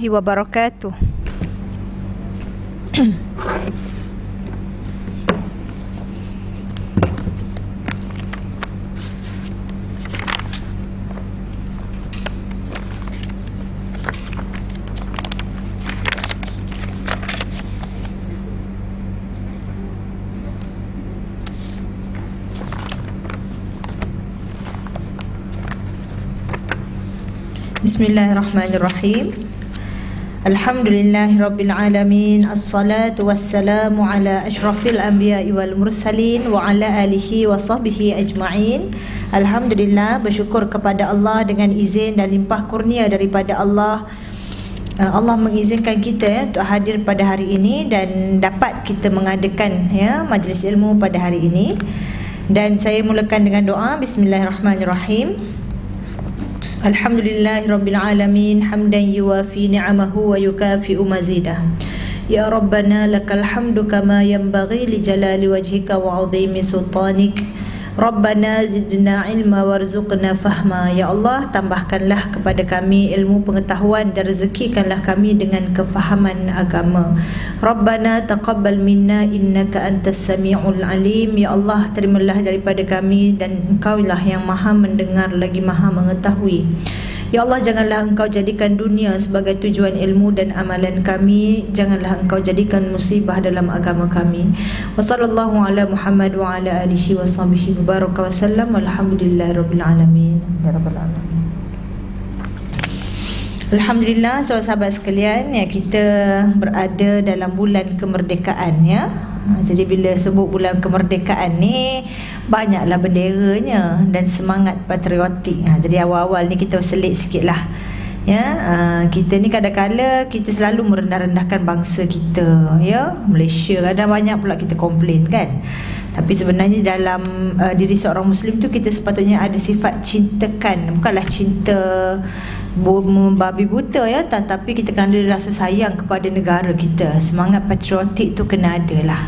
wabarakatuh. Bismillahirrahmanirrahim. Alhamdulillahirabbil alamin. Assalatu wassalamu ala asyrafil anbiya'i wal mursalin wa ala alihi wa sahbihi ajma'in. Alhamdulillah, bersyukur kepada Allah dengan izin dan limpah kurnia daripada Allah. Allah mengizinkan kita untuk hadir pada hari ini dan dapat kita mengadakan majlis ilmu pada hari ini. Dan saya mulakan dengan doa. Bismillahirrahmanirrahim. Alhamdulillahirabbil alamin, hamdan yuwafi ni'amahu wa yukafi'u mazidah. Ya Rabbana lakal hamdu kama yanbaghi li jalali wajhika wa 'azimi sultanik. Rabbana zidna ilma warzuqna fahma. Ya Allah, tambahkanlah kepada kami ilmu pengetahuan dan rezekikanlah kami dengan kefahaman agama. Rabbana taqabbal minna innaka antas sami'ul alim. Ya Allah, terimalah daripada kami dan Engkaulah yang maha mendengar lagi maha mengetahui. Ya Allah, janganlah Engkau jadikan dunia sebagai tujuan ilmu dan amalan kami. Janganlah Engkau jadikan musibah dalam agama kami. Wa sallallahu ala Muhammad wa ala alihi wa sahbihi baraka wa sallam. Alhamdulillahirabbil alamin. Ya rabbal alamin. Alhamdulillah, sahabat-sahabat sekalian, kita berada dalam bulan kemerdekaan ya. Jadi bila sebut bulan kemerdekaan ni, banyaklah benderanya dan semangat patriotik. Jadi awal-awal ni kita selit sikit lah ya. Kita ni kadang-kadang kita selalu merendah-rendahkan bangsa kita ya. Malaysia kadang banyak pula kita komplain kan. Tapi sebenarnya dalam diri seorang Muslim tu kita sepatutnya ada sifat cintakan. Bukanlah cinta membabi buta ya, tetapi kita kena ada rasa sayang kepada negara kita. Semangat patriotik tu kena ada lah.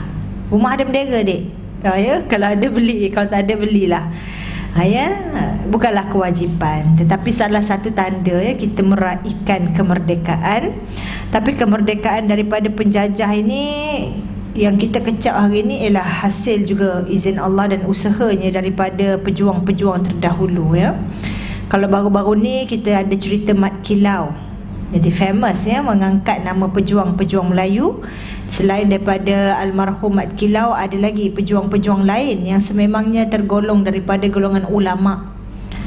Rumah ada bendera dek ya, kalau ada beli, kalau tak ada belilah ya. Bukanlah kewajipan, tetapi salah satu tanda ya kita meraihkan kemerdekaan. Tapi kemerdekaan daripada penjajah ini yang kita kecap hari ini ialah hasil juga izin Allah dan usahanya daripada pejuang-pejuang terdahulu ya. Kalau baru-baru ni kita ada cerita Mat Kilau, jadi famous ya, mengangkat nama pejuang-pejuang Melayu. Selain daripada almarhum Mat Kilau, ada lagi pejuang-pejuang lain yang sememangnya tergolong daripada golongan ulama,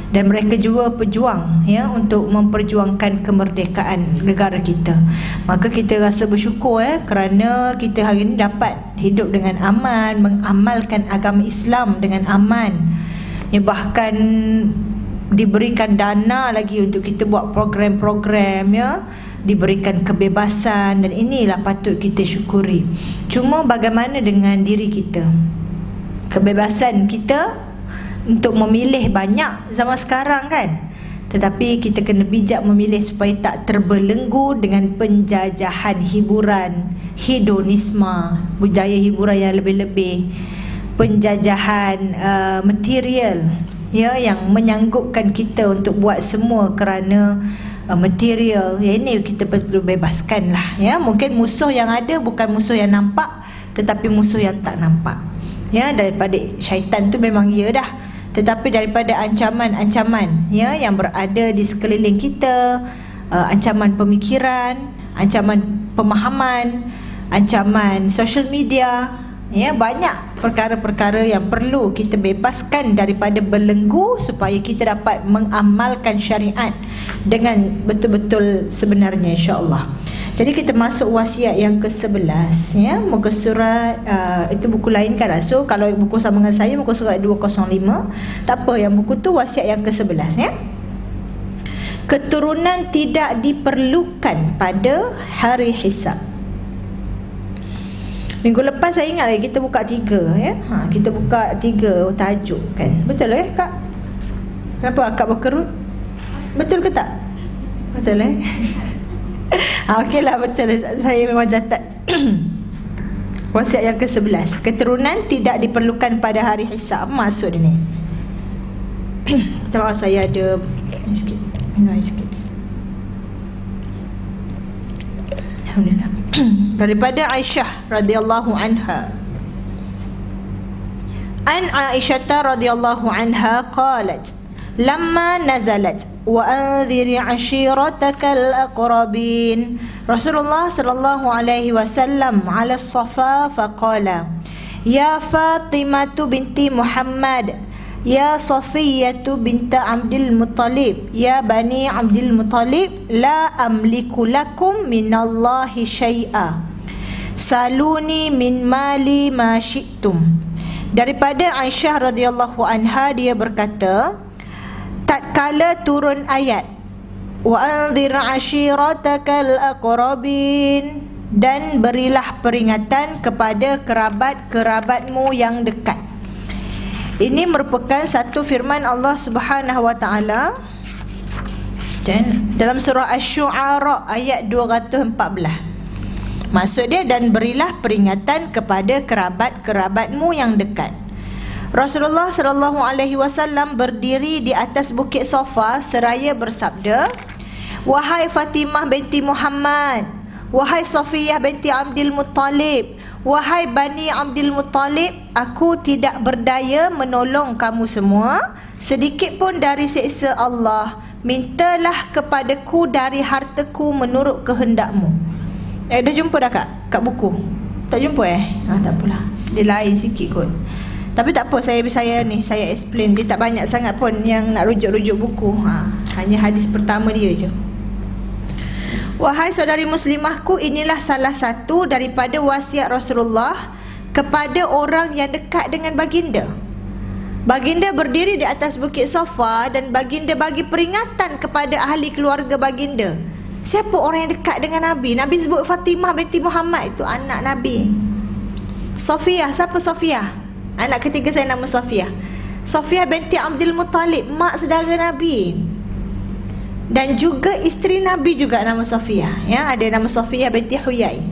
dan mereka juga pejuang ya untuk memperjuangkan kemerdekaan negara kita. Maka kita rasa bersyukur kerana kita hari ini dapat hidup dengan aman, mengamalkan agama Islam dengan aman ya, bahkan diberikan dana lagi untuk kita buat program-program ya, diberikan kebebasan, dan inilah patut kita syukuri. Cuma bagaimana dengan diri kita? Kebebasan kita untuk memilih banyak zaman sekarang kan, tetapi kita kena bijak memilih supaya tak terbelenggu dengan penjajahan hiburan, hedonisme, budaya hiburan yang lebih-lebih, penjajahan material ya, yang menyanggupkan kita untuk buat semua kerana material ya. Ini kita perlu bebaskan lah ya. Mungkin musuh yang ada bukan musuh yang nampak, tetapi musuh yang tak nampak ya. Daripada syaitan tu memang ya dah, tetapi daripada ancaman-ancaman ya yang berada di sekeliling kita, ancaman pemikiran, ancaman pemahaman, ancaman social media ya, banyak perkara-perkara yang perlu kita bebaskan daripada belenggu supaya kita dapat mengamalkan syariat dengan betul-betul sebenarnya, insya-Allah. Jadi kita masuk wasiat yang ke-11 ya, muka surat itu buku lain kan. So kalau buku sama dengan saya muka surat 205, tak apa, yang buku tu wasiat yang ke-11 ya. Keturunan tidak diperlukan pada hari hisab. Minggu lepas saya ingat lagi kita buka 3 ya. Kita buka 3 tajuk kan. Betul ya Kak? Kenapa Kak berkerut? Betul ke tak? Betul okeylah, betul. Saya memang catat. Wasiat yang ke-11. Keturunan tidak diperlukan pada hari hisab. Apa maksud ini? Maaf saya ada sikit. Sikit. Alhamdulillah. Daripada Aisyah radhiyallahu anha. An Aisyah radhiyallahu anha qalat lamma nazalat wa anziri ashiratakal aqrabin. Rasulullah sallallahu alaihi wasallam ala Safa faqala ya Fatimatu binti Muhammad ya Safiyatu binta Abdul Muttalib ya bani Abdul Muttalib la amliku lakum minallahi syai'a saluni min mali ma syi'tum. Daripada Aisyah radhiyallahu anha, dia berkata, tatkala turun ayat wa anzir ashiratakal aqrabin, dan berilah peringatan kepada kerabat-kerabatmu yang dekat. Ini merupakan satu firman Allah Subhanahu wa taala dalam surah Asy-Syu'ara ayat 214. Maksud dia, dan berilah peringatan kepada kerabat-kerabatmu yang dekat. Rasulullah sallallahu alaihi wasallam berdiri di atas bukit Safa seraya bersabda, wahai Fatimah binti Muhammad, wahai Safiyah binti Abdul Muttalib, wahai bani Abdul Muttalib, aku tidak berdaya menolong kamu semua sedikit pun dari siksa Allah. Mintalah kepadaku dari hartaku menurut kehendakmu. Dah jumpa dah kat buku? Tak jumpa tak apalah. Dia lain sikit kot. Tapi tak apa, saya explain. Dia tak banyak sangat pun yang nak rujuk-rujuk buku. Hanya hadis pertama dia je. Wahai saudari muslimahku, inilah salah satu daripada wasiat Rasulullah kepada orang yang dekat dengan baginda. Baginda berdiri di atas bukit Safa dan baginda bagi peringatan kepada ahli keluarga baginda. Siapa orang yang dekat dengan Nabi? Nabi sebut Fatimah binti Muhammad, itu anak Nabi. Safiyah, siapa Safiyah? Anak ketiga saya nama Safiyah. Safiyah binti Abdul Muttalib, mak saudara Nabi. Dan juga isteri Nabi juga nama Safiyah. Ya, ada nama Safiyah binti Huyai.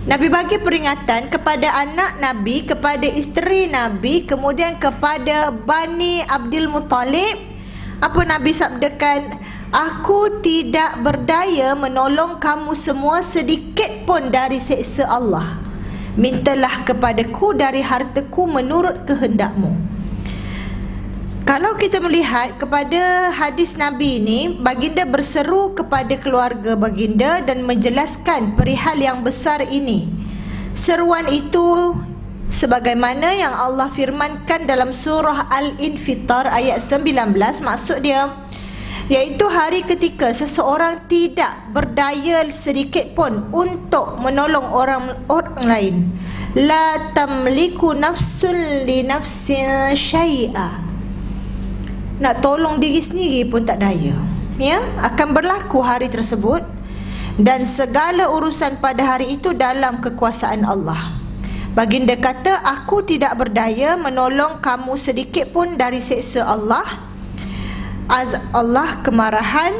Nabi bagi peringatan kepada anak Nabi, kepada isteri Nabi, kemudian kepada Bani Abdul Muttalib. Apa Nabi sabdakan? Aku tidak berdaya menolong kamu semua sedikit pun dari siksa Allah. Mintalah kepadaku dari hartaku menurut kehendakmu. Kalau kita melihat kepada hadis Nabi ini, baginda berseru kepada keluarga baginda dan menjelaskan perihal yang besar ini. Seruan itu sebagaimana yang Allah firmankan dalam surah Al-Infitar ayat 19, maksud dia iaitu hari ketika seseorang tidak berdaya sedikit pun untuk menolong orang lain. La tamliku nafsun li nafsin syai'a. Nak tolong diri sendiri pun tak daya. Ya, akan berlaku hari tersebut dan segala urusan pada hari itu dalam kekuasaan Allah. Baginda kata, aku tidak berdaya menolong kamu sedikit pun dari siksa Allah. Allah, kemarahan,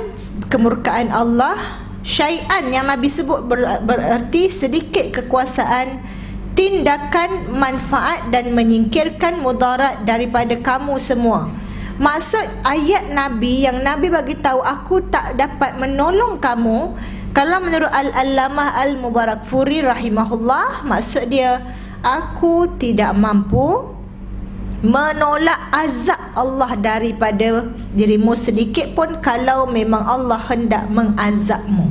kemurkaan Allah. Syai'an yang Nabi sebut bererti sedikit kekuasaan, tindakan manfaat dan menyingkirkan mudarat daripada kamu semua. Maksud ayat Nabi yang Nabi bagi tahu aku tak dapat menolong kamu, kalau menurut Al-Allamah Al-Mubarakfuri rahimahullah, maksud dia aku tidak mampu menolak azab Allah daripada dirimu sedikit pun kalau memang Allah hendak mengazabmu.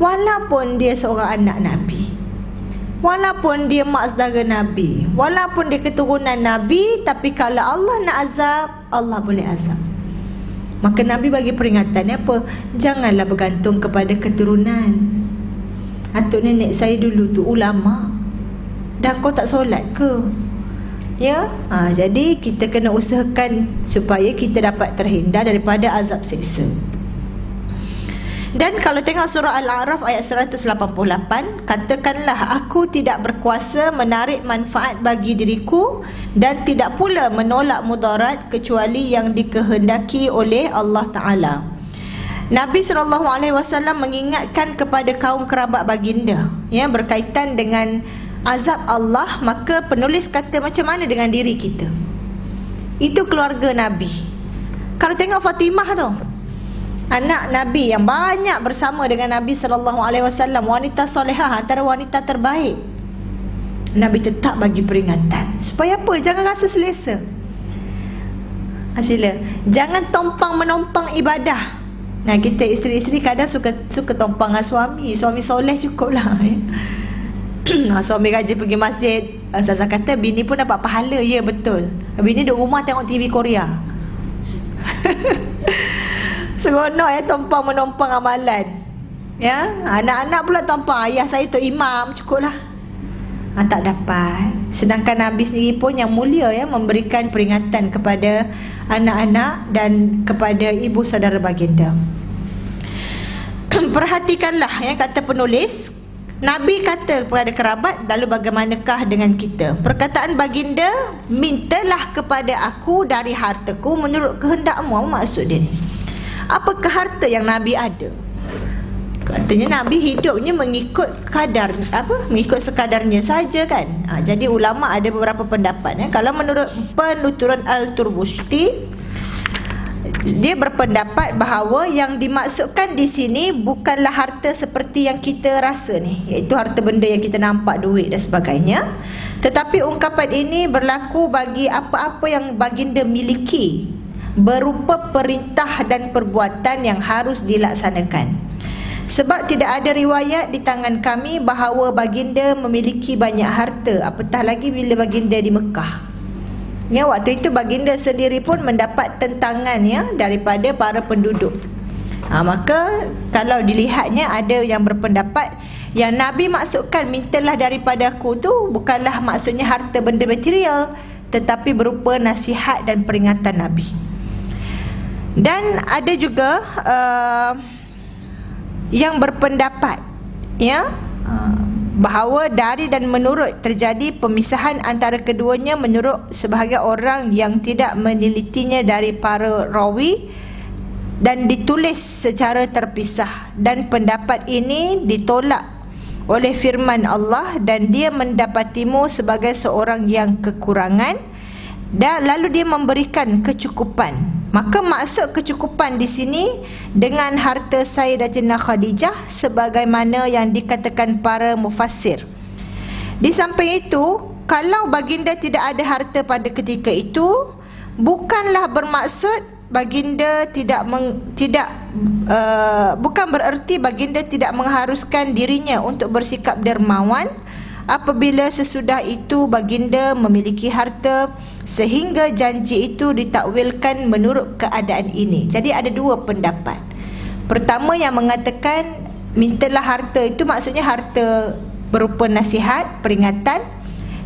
Walaupun dia seorang anak Nabi, walaupun dia mak saudara Nabi, walaupun dia keturunan Nabi, tapi kalau Allah nak azab, Allah boleh azab. Maka Nabi bagi peringatan apa? Janganlah bergantung kepada keturunan. Atuk nenek saya dulu tu ulama, dan kau tak solat ke? Ya, jadi kita kena usahakan supaya kita dapat terhindar daripada azab siksa. Dan kalau tengok surah Al-A'raf ayat 188, katakanlah aku tidak berkuasa menarik manfaat bagi diriku dan tidak pula menolak mudarat kecuali yang dikehendaki oleh Allah Ta'ala. Nabi SAW mengingatkan kepada kaum kerabat baginda, ya, berkaitan dengan azab Allah. Maka penulis kata macam mana dengan diri kita? Itu keluarga Nabi. Kalau tengok Fatimah tu, anak Nabi yang banyak bersama dengan Nabi SAW, wanita solehah, antara wanita terbaik, Nabi tetap bagi peringatan. Supaya apa? Jangan rasa selesa. Sila, jangan tompang menompang ibadah. Nah, kita isteri-isteri kadang suka tompang dengan suami. Suami soleh cukup lah, ya. Suami rajin pergi masjid, Ustazah kata bini pun dapat pahala. Ya, betul. Bini duduk rumah tengok TV Korea. Seronok ya, tompang menompang amalan. Ya, anak-anak pula tompang, ayah saya tu imam, cukup lah. Tak dapat. Sedangkan Nabi sendiri pun yang mulia ya, memberikan peringatan kepada anak-anak dan kepada ibu saudara baginda. Perhatikanlah ya, kata penulis, Nabi kata kepada kerabat, lalu bagaimanakah dengan kita? Perkataan baginda, mintalah kepada aku dari hartaku menurut kehendakmu. Apa maksud dia ni? Apakah harta yang Nabi ada? Katanya Nabi hidupnya mengikut kadar, mengikut sekadarnya saja kan. Jadi ulama ada beberapa pendapat ya. Kalau menurut penuturan Al-Turbushti, dia berpendapat bahawa yang dimaksudkan di sini bukanlah harta seperti yang kita rasa ni, iaitu harta benda yang kita nampak, duit dan sebagainya. Tetapi ungkapan ini berlaku bagi apa-apa yang baginda miliki, berupa perintah dan perbuatan yang harus dilaksanakan. Sebab tidak ada riwayat di tangan kami bahawa baginda memiliki banyak harta, apatah lagi bila baginda di Mekah. Ya, waktu itu baginda sendiri pun mendapat tentangan ya daripada para penduduk. Maka kalau dilihatnya, ada yang berpendapat yang Nabi maksudkan mintalah daripada aku tu bukanlah maksudnya harta benda material, tetapi berupa nasihat dan peringatan Nabi. Dan ada juga yang berpendapat ya bahawa dari dan menurut terjadi pemisahan antara keduanya menurut sebahagian orang yang tidak menelitinya dari para rawi dan ditulis secara terpisah, dan pendapat ini ditolak oleh firman Allah, dan dia mendapatimu sebagai seorang yang kekurangan, dan lalu dia memberikan kecukupan. Maka maksud kecukupan di sini dengan harta Sayyidatina Khadijah sebagaimana yang dikatakan para mufassir. Di samping itu, kalau baginda tidak ada harta pada ketika itu, bukanlah bermaksud baginda bukan bererti baginda tidak mengharuskan dirinya untuk bersikap dermawan apabila sesudah itu baginda memiliki harta sehingga janji itu ditakwilkan menurut keadaan ini. Jadi ada dua pendapat. Pertama yang mengatakan mintalah harta itu maksudnya harta berupa nasihat, peringatan,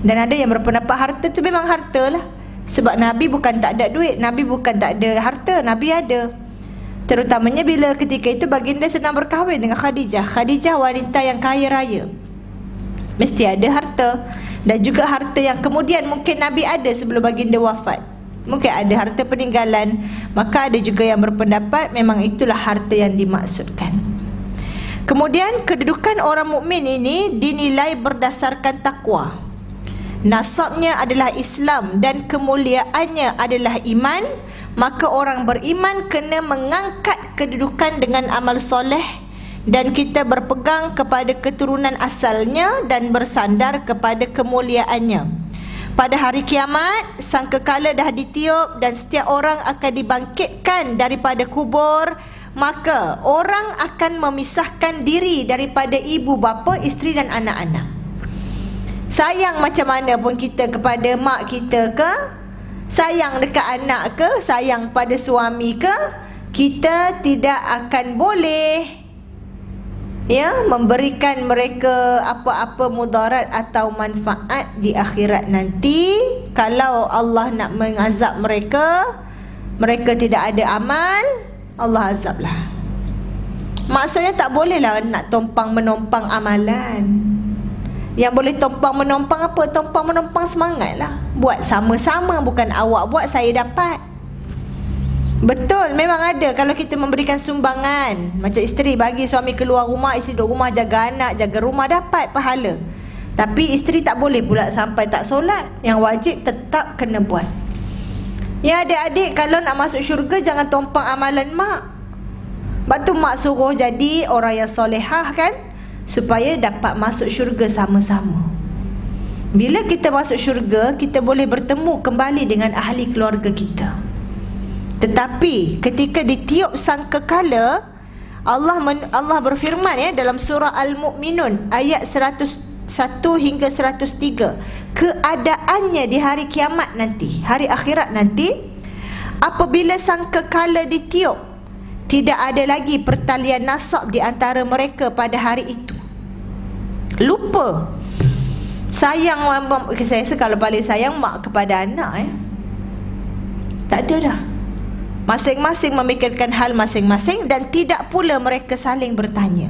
dan ada yang berpendapat harta itu memang harta lah. Sebab Nabi bukan tak ada duit, Nabi bukan tak ada harta, Nabi ada. Terutamanya bila ketika itu baginda sedang berkahwin dengan Khadijah. Khadijah wanita yang kaya raya, mesti ada harta. Dan juga harta yang kemudian mungkin Nabi ada sebelum baginda wafat, mungkin ada harta peninggalan. Maka ada juga yang berpendapat memang itulah harta yang dimaksudkan. Kemudian kedudukan orang mukmin ini dinilai berdasarkan takwa. Nasabnya adalah Islam dan kemuliaannya adalah iman. Maka orang beriman kena mengangkat kedudukan dengan amal soleh, dan kita berpegang kepada keturunan asalnya dan bersandar kepada kemuliaannya. Pada hari kiamat, sangkakala dah ditiup dan setiap orang akan dibangkitkan daripada kubur, maka orang akan memisahkan diri daripada ibu bapa, isteri dan anak-anak. Sayang macam mana pun kita kepada mak kita ke, sayang dekat anak ke, sayang pada suami ke, kita tidak akan boleh memberikan mereka apa-apa mudarat atau manfaat di akhirat nanti. Kalau Allah nak mengazab mereka, mereka tidak ada amal, Allah azablah. Maksudnya tak bolehlah nak tompang menompang amalan. Yang boleh tompang menompang apa? Tompang menompang semangatlah. Buat sama-sama, bukan awak buat saya dapat. Betul, memang ada. Kalau kita memberikan sumbangan, macam isteri bagi suami keluar rumah, isteri duduk rumah jaga anak, jaga rumah, dapat pahala. Tapi isteri tak boleh pula sampai tak solat. Yang wajib tetap kena buat. Ya adik-adik, kalau nak masuk syurga jangan tompang amalan mak. Sebab tu mak suruh jadi orang yang solehah kan, supaya dapat masuk syurga sama-sama. Bila kita masuk syurga, kita boleh bertemu kembali dengan ahli keluarga kita. Tetapi ketika ditiup sangkakala, Allah berfirman ya dalam surah Al-Mu'minun ayat 101 hingga 103, keadaannya di hari kiamat nanti, hari akhirat nanti, apabila sangkakala ditiup, tidak ada lagi pertalian nasab di antara mereka pada hari itu. Lupa. Sayang, saya rasa kalau paling sayang mak kepada anak tak ada dah. Masing-masing memikirkan hal masing-masing, dan tidak pula mereka saling bertanya,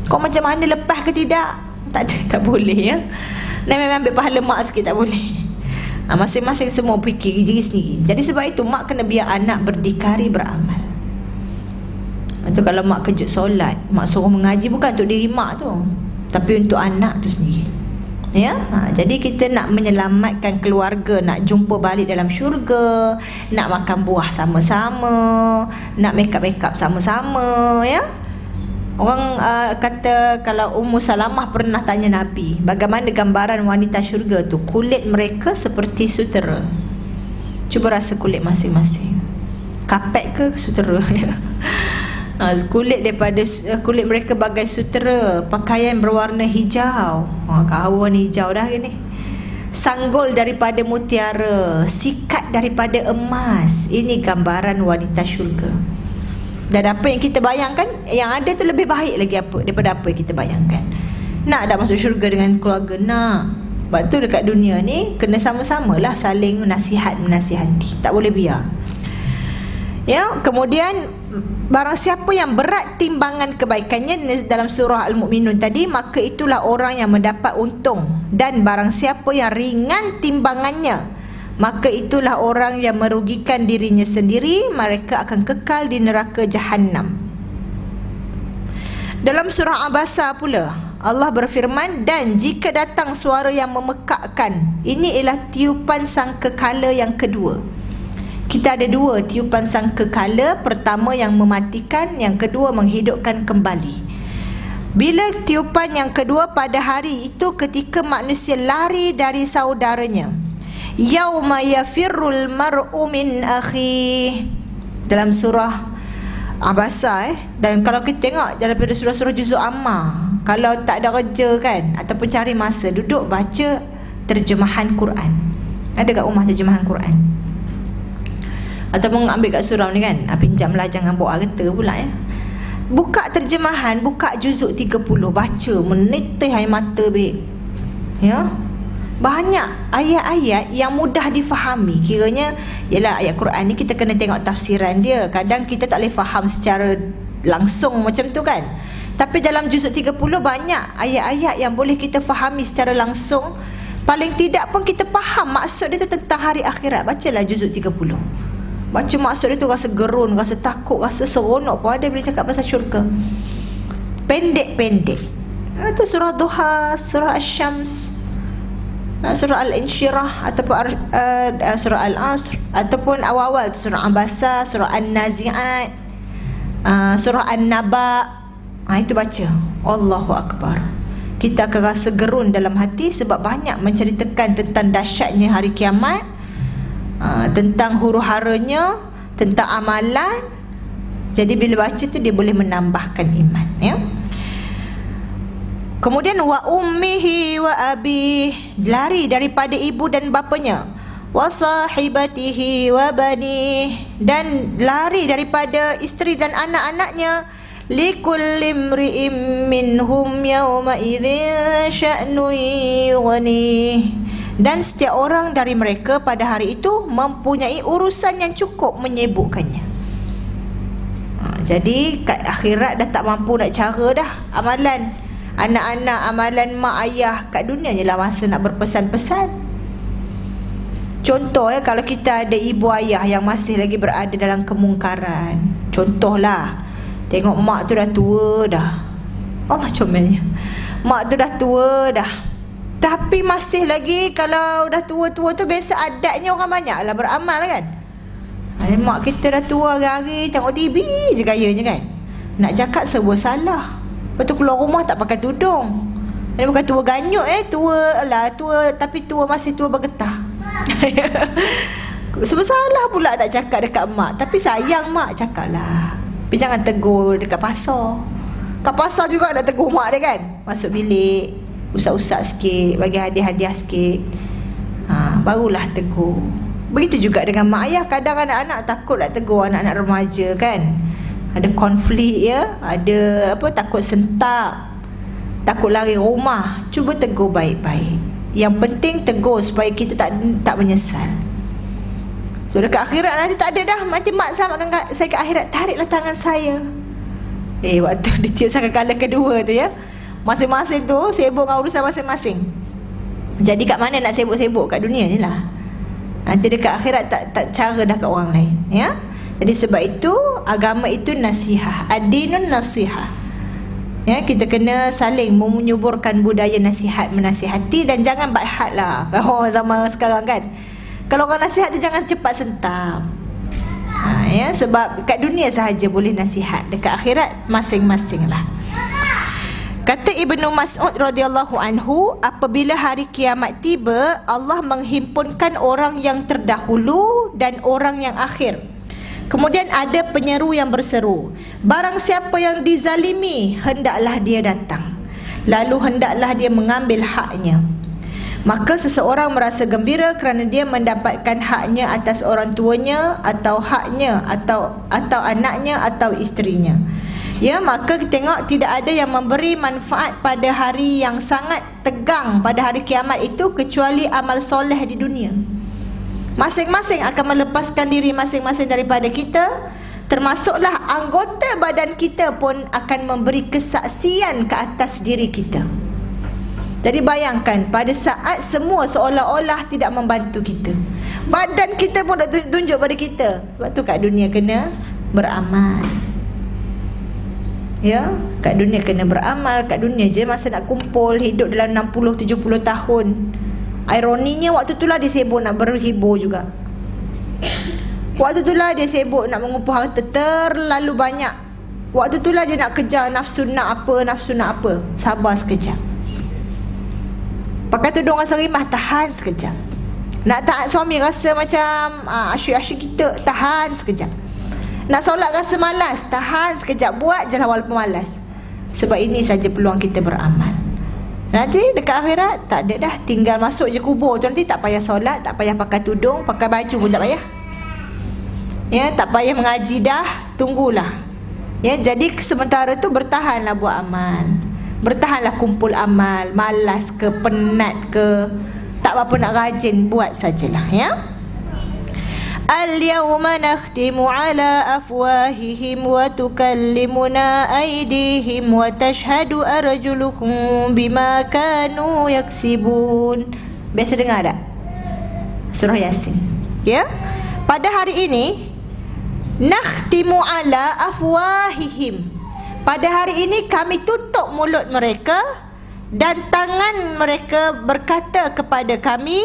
kau macam mana lepas ke tidak? Tak ada, tak boleh ya. Dan memang ambil pahala mak sikit, tak boleh. Masing-masing semua fikir diri sendiri. Jadi sebab itu mak kena biar anak berdikari, beramal. Itu kalau mak kejut solat, mak suruh mengaji bukan untuk diri mak tu, tapi untuk anak tu sendiri. Ya, jadi kita nak menyelamatkan keluarga, nak jumpa balik dalam syurga, nak makan buah sama-sama, nak make up sama-sama, ya. Orang kata kalau Ummu Salamah pernah tanya Nabi, bagaimana gambaran wanita syurga tu? Kulit mereka seperti sutera. Cuba rasa kulit masing-masing. Kapet ke sutera? Kulit mereka bagai sutera, pakaian berwarna hijau. Kau warna hijau dah ni. Sanggul daripada mutiara, sikat daripada emas. Ini gambaran wanita syurga. Dan apa yang kita bayangkan, yang ada tu lebih baik lagi daripada apa yang kita bayangkan. Nak dah masuk syurga dengan keluarga? Nak. Sebab tu dekat dunia ni kena sama-samalah saling menasihati. Tak boleh biar. Ya, kemudian barang siapa yang berat timbangan kebaikannya dalam surah Al-Mu'minun tadi, maka itulah orang yang mendapat untung. Dan barang siapa yang ringan timbangannya, maka itulah orang yang merugikan dirinya sendiri. Mereka akan kekal di neraka Jahannam. Dalam surah Abasa pula Allah berfirman, dan jika datang suara yang memekakkan, ini ialah tiupan sangkakala yang kedua. Kita ada dua tiupan sangkakala. Pertama yang mematikan, yang kedua menghidupkan kembali. Bila tiupan yang kedua pada hari itu, ketika manusia lari dari saudaranya. Yauma yafirrul mar'u min akhi, dalam surah Abasa. Dan kalau kita tengok daripada surah-surah juzuk Amma, kalau tak ada kerja kan, ataupun cari masa, duduk baca terjemahan Quran. Ada kat rumah terjemahan Quran, ataupun ambil kat surau ni kan, pinjamlah, jangan bawa harta pula ya. Buka terjemahan, buka juzuk 30, baca, menitih air mata baik. Ya. Banyak ayat-ayat yang mudah difahami. Kiranya ialah ayat Quran ni kita kena tengok tafsiran dia. Kadang kita tak boleh faham secara langsung macam tu kan. Tapi dalam juzuk 30 banyak ayat-ayat yang boleh kita fahami secara langsung. Paling tidak pun kita faham maksud dia tu tentang hari akhirat. Bacalah juzuk 30. Baca maksud dia tu, rasa gerun, rasa takut, rasa seronok pun ada bila cakap pasal syurga. Pendek-pendek. Itu surah Duha, surah Asy-Syams, surah Al-Insyirah, ataupun surah Al-Asr, ataupun awal-awal surah Abasa, surah An-Nazi'at, surah An-Naba. Itu baca. Allahu Akbar. Kita akan rasa gerun dalam hati sebab banyak menceritakan tentang dahsyatnya hari kiamat, tentang huru-haranya, tentang amalan. Jadi bila baca tu dia boleh menambahkan iman ya. Kemudian wa ummihi wa abi, lari daripada ibu dan bapanya. Wa sahibatihi wa bani, dan lari daripada isteri dan anak-anaknya. Likulli imri'in minhum yawma idzin sya'nun yughni, dan setiap orang dari mereka pada hari itu mempunyai urusan yang cukup menyibukkannya. Jadi kat akhirat dah tak mampu nak cara dah amalan anak-anak, amalan mak ayah. Kat dunia je lah masa nak berpesan-pesan. Contoh ya, kalau kita ada ibu ayah yang masih lagi berada dalam kemungkaran, contohlah, tengok mak tu dah tua dah, Allah comelnya, mak tu dah tua dah, tapi masih lagi, kalau dah tua-tua tu biasa adatnya orang banyak lah beramal kan. Mak kita dah tua hari-hari tengok TV je gayanya kan. Nak cakap serba salah. Lepas tu keluar rumah tak pakai tudung. Dia bukan tua ganyut tua tapi tua masih tua bergetah. Serba salah pula nak cakap dekat mak. Tapi sayang mak, cakap lah. Tapi jangan tegur dekat pasar. Kat pasar juga nak tegur mak dia kan. Masuk bilik, usap-usap sikit, bagi hadiah-hadiah sikit, barulah tegur. Begitu juga dengan mak ayah. Kadang anak-anak takut nak tegur anak-anak remaja kan. Ada konflik ya, ada apa, takut sentak, takut lari rumah. Cuba tegur baik-baik. Yang penting tegur supaya kita tak menyesal. So dekat akhirat nanti tak ada dah. Nanti mak selamatkan saya ke akhirat, tariklah tangan saya. Waktu ditiupkan kala kedua tu ya, masing-masing tu sibuk dengan urusan masing-masing. Jadi kat mana nak sibuk-sibuk? Kat dunia ni lah. Nanti dekat akhirat tak cara dah kat orang lain ya. Jadi sebab itu agama itu nasihat, ad-dinun nasihat ya. Kita kena saling menyuburkan budaya nasihat, menasihati. Dan jangan badhat lah orang zaman sekarang kan. Kalau orang nasihat tu jangan cepat sentam. Ya, sebab kat dunia sahaja boleh nasihat, dekat akhirat masing-masing lah. Kata Ibnu Mas'ud radhiyallahu anhu, apabila hari kiamat tiba, Allah menghimpunkan orang yang terdahulu dan orang yang akhir. Kemudian ada penyeru yang berseru, barang siapa yang dizalimi, hendaklah dia datang. Lalu hendaklah dia mengambil haknya. Maka seseorang merasa gembira kerana dia mendapatkan haknya atas orang tuanya, atau haknya atau anaknya atau isterinya. Ya, maka kita tengok tidak ada yang memberi manfaat pada hari yang sangat tegang, pada hari kiamat itu, kecuali amal soleh di dunia. Masing-masing akan melepaskan diri masing-masing daripada kita. Termasuklah anggota badan kita pun akan memberi kesaksian ke atas diri kita. Jadi bayangkan pada saat semua seolah-olah tidak membantu kita, badan kita pun dah tunjuk pada kita. Sebab tu kat dunia kena beramal. Ya, kat dunia kena beramal. Kat dunia je masa nak kumpul, hidup dalam 60-70 tahun. Ironinya waktu itulah dia sibuk nak berhibur juga. Waktu itulah dia sibuk nak mengumpul harta terlalu banyak. Waktu itulah dia nak kejar nafsu nak apa. Sabar sekejap. Pakai tudung rasa rimah, tahan sekejap. Nak taat suami rasa macam asyik-asyik kita, tahan sekejap. Nak solat rasa malas, tahan sekejap. Buat je lah walaupun malas. Sebab ini saja peluang kita beramal. Nanti dekat akhirat tak ada dah, tinggal masuk je kubur tu. Nanti tak payah solat, tak payah pakai tudung, pakai baju pun tak payah. Ya, tak payah mengaji dah, tunggulah. Ya, jadi sementara tu bertahanlah buat amal. Bertahanlah kumpul amal. Malas ke, penat ke, tak apa-apa nak rajin, buat sajalah ya. Al-yawma nakhtimu ala afwahihim wa tukallimuna aydihim wa tashhadu arjuluhum bima kanu yaksibun. Biasa dengar tak? Surah Yasin. Ya. Pada hari ini nakhtimu ala afwahihim. Pada hari ini kami tutup mulut mereka dan tangan mereka berkata kepada kami,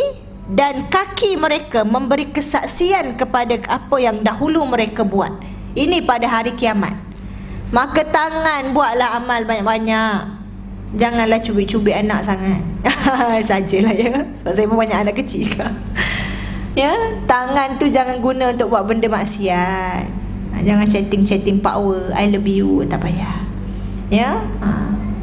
dan kaki mereka memberi kesaksian kepada apa yang dahulu mereka buat. Ini pada hari kiamat. Maka tangan buatlah amal banyak-banyak. Janganlah cubit-cubit anak sangat. Sajalah ya. Sebab saya pun banyak anak kecil juga. Ya, tangan tu jangan guna untuk buat benda maksiat. Jangan chatting power, I love you, tak payah. Ya.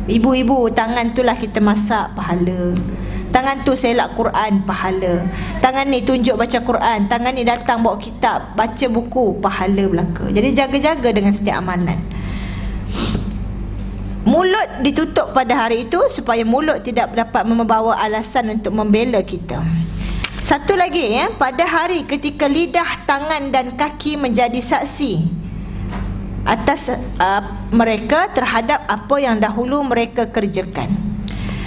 Ibu-ibu, tangan tu lah kita masak, pahala. Tangan tu selak Quran, pahala. Tangan ni tunjuk baca Quran. Tangan ni datang bawa kitab, baca buku, pahala belaka. Jadi jaga-jaga dengan setiap amalan. Mulut ditutup pada hari itu supaya mulut tidak dapat membawa alasan untuk membela kita. Satu lagi ya, pada hari ketika lidah, tangan dan kaki menjadi saksi atas mereka terhadap apa yang dahulu mereka kerjakan.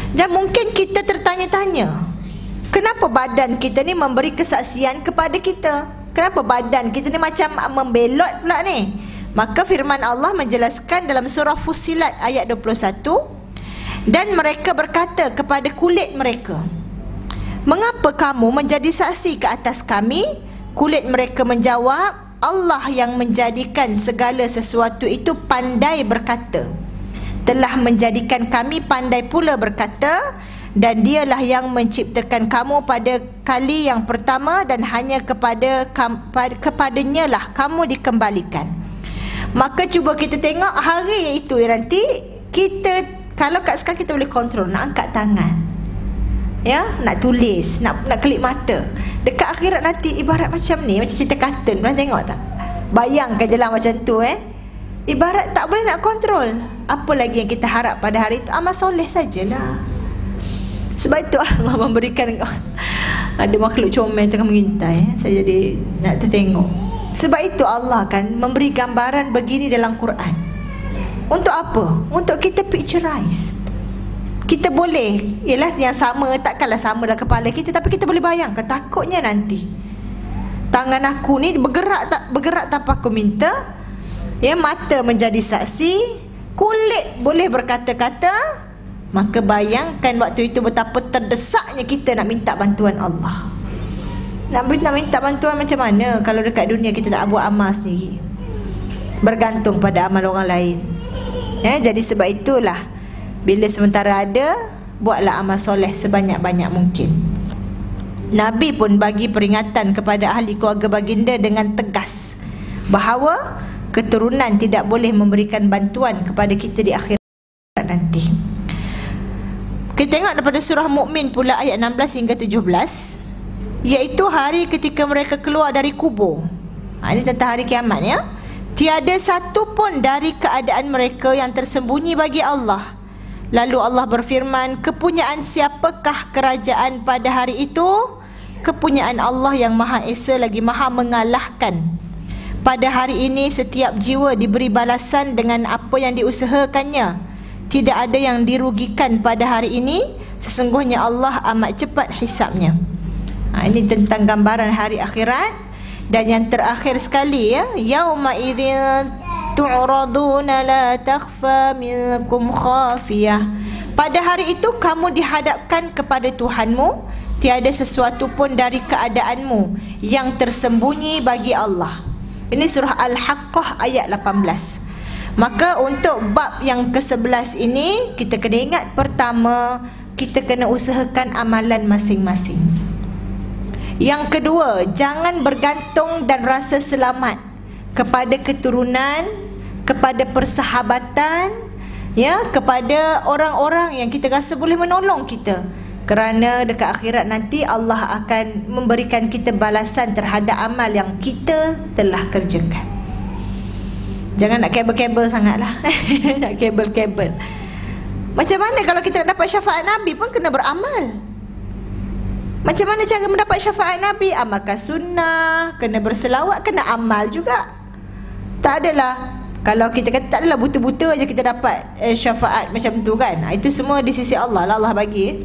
Dan mungkin kita tertanya-tanya, kenapa badan kita ni memberi kesaksian kepada kita? Kenapa badan kita ni macam membelot pula ni? Maka firman Allah menjelaskan dalam surah Fussilat ayat 21, dan mereka berkata kepada kulit mereka, mengapa kamu menjadi saksi ke atas kami? Kulit mereka menjawab, Allah yang menjadikan segala sesuatu itu pandai berkata, telah menjadikan kami pandai pula berkata, dan dialah yang menciptakan kamu pada kali yang pertama, dan hanya kepadanya lah kamu dikembalikan. Maka cuba kita tengok hari itu nanti, kita kalau kat sekarang kita boleh kontrol, nak angkat tangan, ya, nak tulis, nak kelip mata. Dekat akhirat nanti ibarat macam ni, macam cerita kartun, pernah tengok tak? Bayangkan je lah macam tu, ibarat tak boleh nak kontrol. Apa lagi yang kita harap pada hari itu? Amal soleh sajalah. Sebab itu Allah memberikan, ada makhluk comel tengah mengintai, saya jadi nak tertengok. Sebab itu Allah kan memberi gambaran begini dalam Quran. Untuk apa? Untuk kita picturize. Kita boleh, ialah yang sama, takkanlah sama dalam kepala kita, tapi kita boleh bayangkan. Takutnya nanti tangan aku ni bergerak tanpa aku minta, ya, mata menjadi saksi, kulit boleh berkata-kata. Maka bayangkan waktu itu betapa terdesaknya kita nak minta bantuan Allah. Nak minta bantuan macam mana kalau dekat dunia kita tak buat amal sendiri, bergantung pada amal orang lain, ya. Jadi sebab itulah, bila sementara ada, buatlah amal soleh sebanyak-banyak mungkin. Nabi pun bagi peringatan kepada ahli keluarga baginda dengan tegas bahawa keturunan tidak boleh memberikan bantuan kepada kita di akhirat nanti. Kita tengok daripada surah Mukmin pula ayat 16 hingga 17, iaitu hari ketika mereka keluar dari kubur. Ini tentang hari kiamat, ya. Tiada satu pun dari keadaan mereka yang tersembunyi bagi Allah. Lalu Allah berfirman, kepunyaan siapakah kerajaan pada hari itu? Kepunyaan Allah yang Maha Esa lagi Maha mengalahkan. Pada hari ini setiap jiwa diberi balasan dengan apa yang diusahakannya. Tidak ada yang dirugikan pada hari ini. Sesungguhnya Allah amat cepat hisabnya. Ini tentang gambaran hari akhirat. Dan yang terakhir sekali, ya, yauma idzin tu'raduna la takhfa minkum khafiyah. Pada hari itu kamu dihadapkan kepada Tuhanmu, tiada sesuatu pun dari keadaanmu yang tersembunyi bagi Allah. Ini surah Al-Haqqah ayat 18. Maka untuk bab yang ke-11 ini, kita kena ingat, pertama, kita kena usahakan amalan masing-masing. Yang kedua, jangan bergantung dan rasa selamat kepada keturunan, kepada persahabatan, ya, kepada orang-orang yang kita rasa boleh menolong kita. Kerana dekat akhirat nanti Allah akan memberikan kita balasan terhadap amal yang kita telah kerjakan. Jangan nak kabel-kabel sangatlah. Nak kabel-kabel. Macam mana kalau kita nak dapat syafaat Nabi pun kena beramal. Macam mana cara mendapat syafaat Nabi? Amalkan sunnah, kena berselawat, kena amal juga. Tak adalah, kalau kita kata tak adalah buta-buta je kita dapat syafaat macam tu kan. Itu semua di sisi Allah lah, Allah bagi.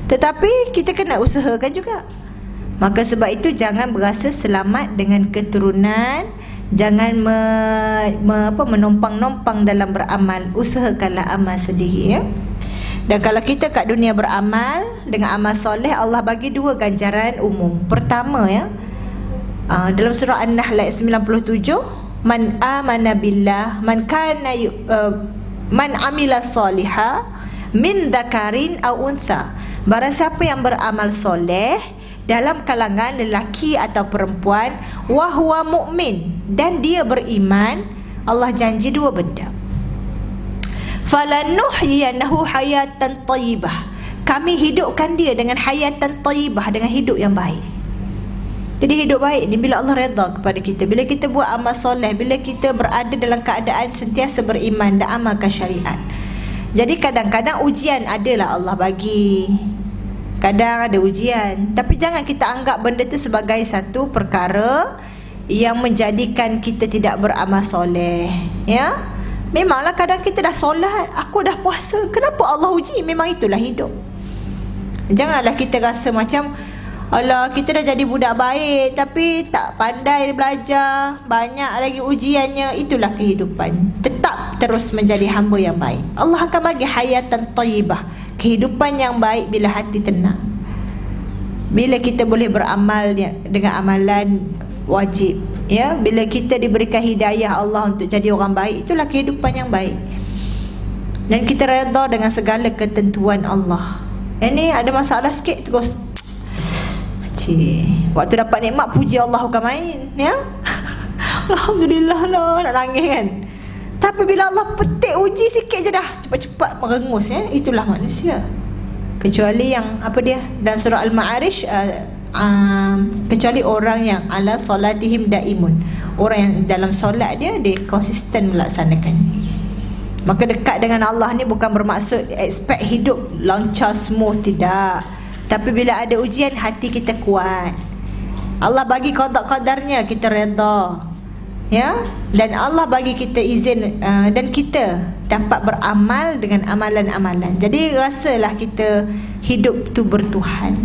Tetapi kita kena usahakan juga. Maka sebab itu jangan berasa selamat dengan keturunan. Jangan menompang-nompang dalam beramal. Usahakanlah amal sendiri, ya. Dan kalau kita kat dunia beramal dengan amal soleh, Allah bagi dua ganjaran umum. Pertama, ya, dalam surah An-Nahl ayat 97, man amana billah man amila soliha min dzakarin aw untha. Barang siapa yang beramal soleh dalam kalangan lelaki atau perempuan, wa huwa mu'min, dan dia beriman, Allah janji dua benda. Falanuhyiyannahu hayatan thayyibah. Kami hidupkan dia dengan hayatan thayyibah, dengan hidup yang baik. Jadi hidup baik ni bila Allah redha kepada kita, bila kita buat amal soleh, bila kita berada dalam keadaan sentiasa beriman dan amalkan syariat. Jadi kadang-kadang ujian adalah Allah bagi. Kadang ada ujian, tapi jangan kita anggap benda tu sebagai satu perkara yang menjadikan kita tidak beramal soleh, ya. Memanglah kadang kita dah solat, aku dah puasa, kenapa Allah uji? Memang itulah hidup. Janganlah kita rasa macam, alah, kita dah jadi budak baik tapi tak pandai belajar, banyak lagi ujiannya. Itulah kehidupan. Tetap terus menjadi hamba yang baik. Allah akan bagi hayatan thayyibah, kehidupan yang baik bila hati tenang. Bila kita boleh beramal dengan amalan wajib, Ya, bila kita diberikan hidayah Allah untuk jadi orang baik, itulah kehidupan yang baik. Dan kita redha dengan segala ketentuan Allah. Ini ada masalah sikit terus waktu dapat nikmat puji Allah bukan main, ya. Alhamdulillah lah, nak nangis kan. Tapi bila Allah petik uji sikit je dah cepat-cepat merengus, ya. Itulah manusia. Kecuali yang apa dia dan surah Al-Ma'arij, kecuali orang yang ala solatihim daimun, orang yang dalam solat dia konsisten melaksanakan. Maka dekat dengan Allah ni bukan bermaksud expect hidup lancar smooth, tidak. Tapi bila ada ujian, hati kita kuat. Allah bagi qada qadarnya, kita redha, ya. Dan Allah bagi kita izin, dan kita dapat beramal dengan amalan-amalan. Jadi rasalah kita hidup tu bertuhan.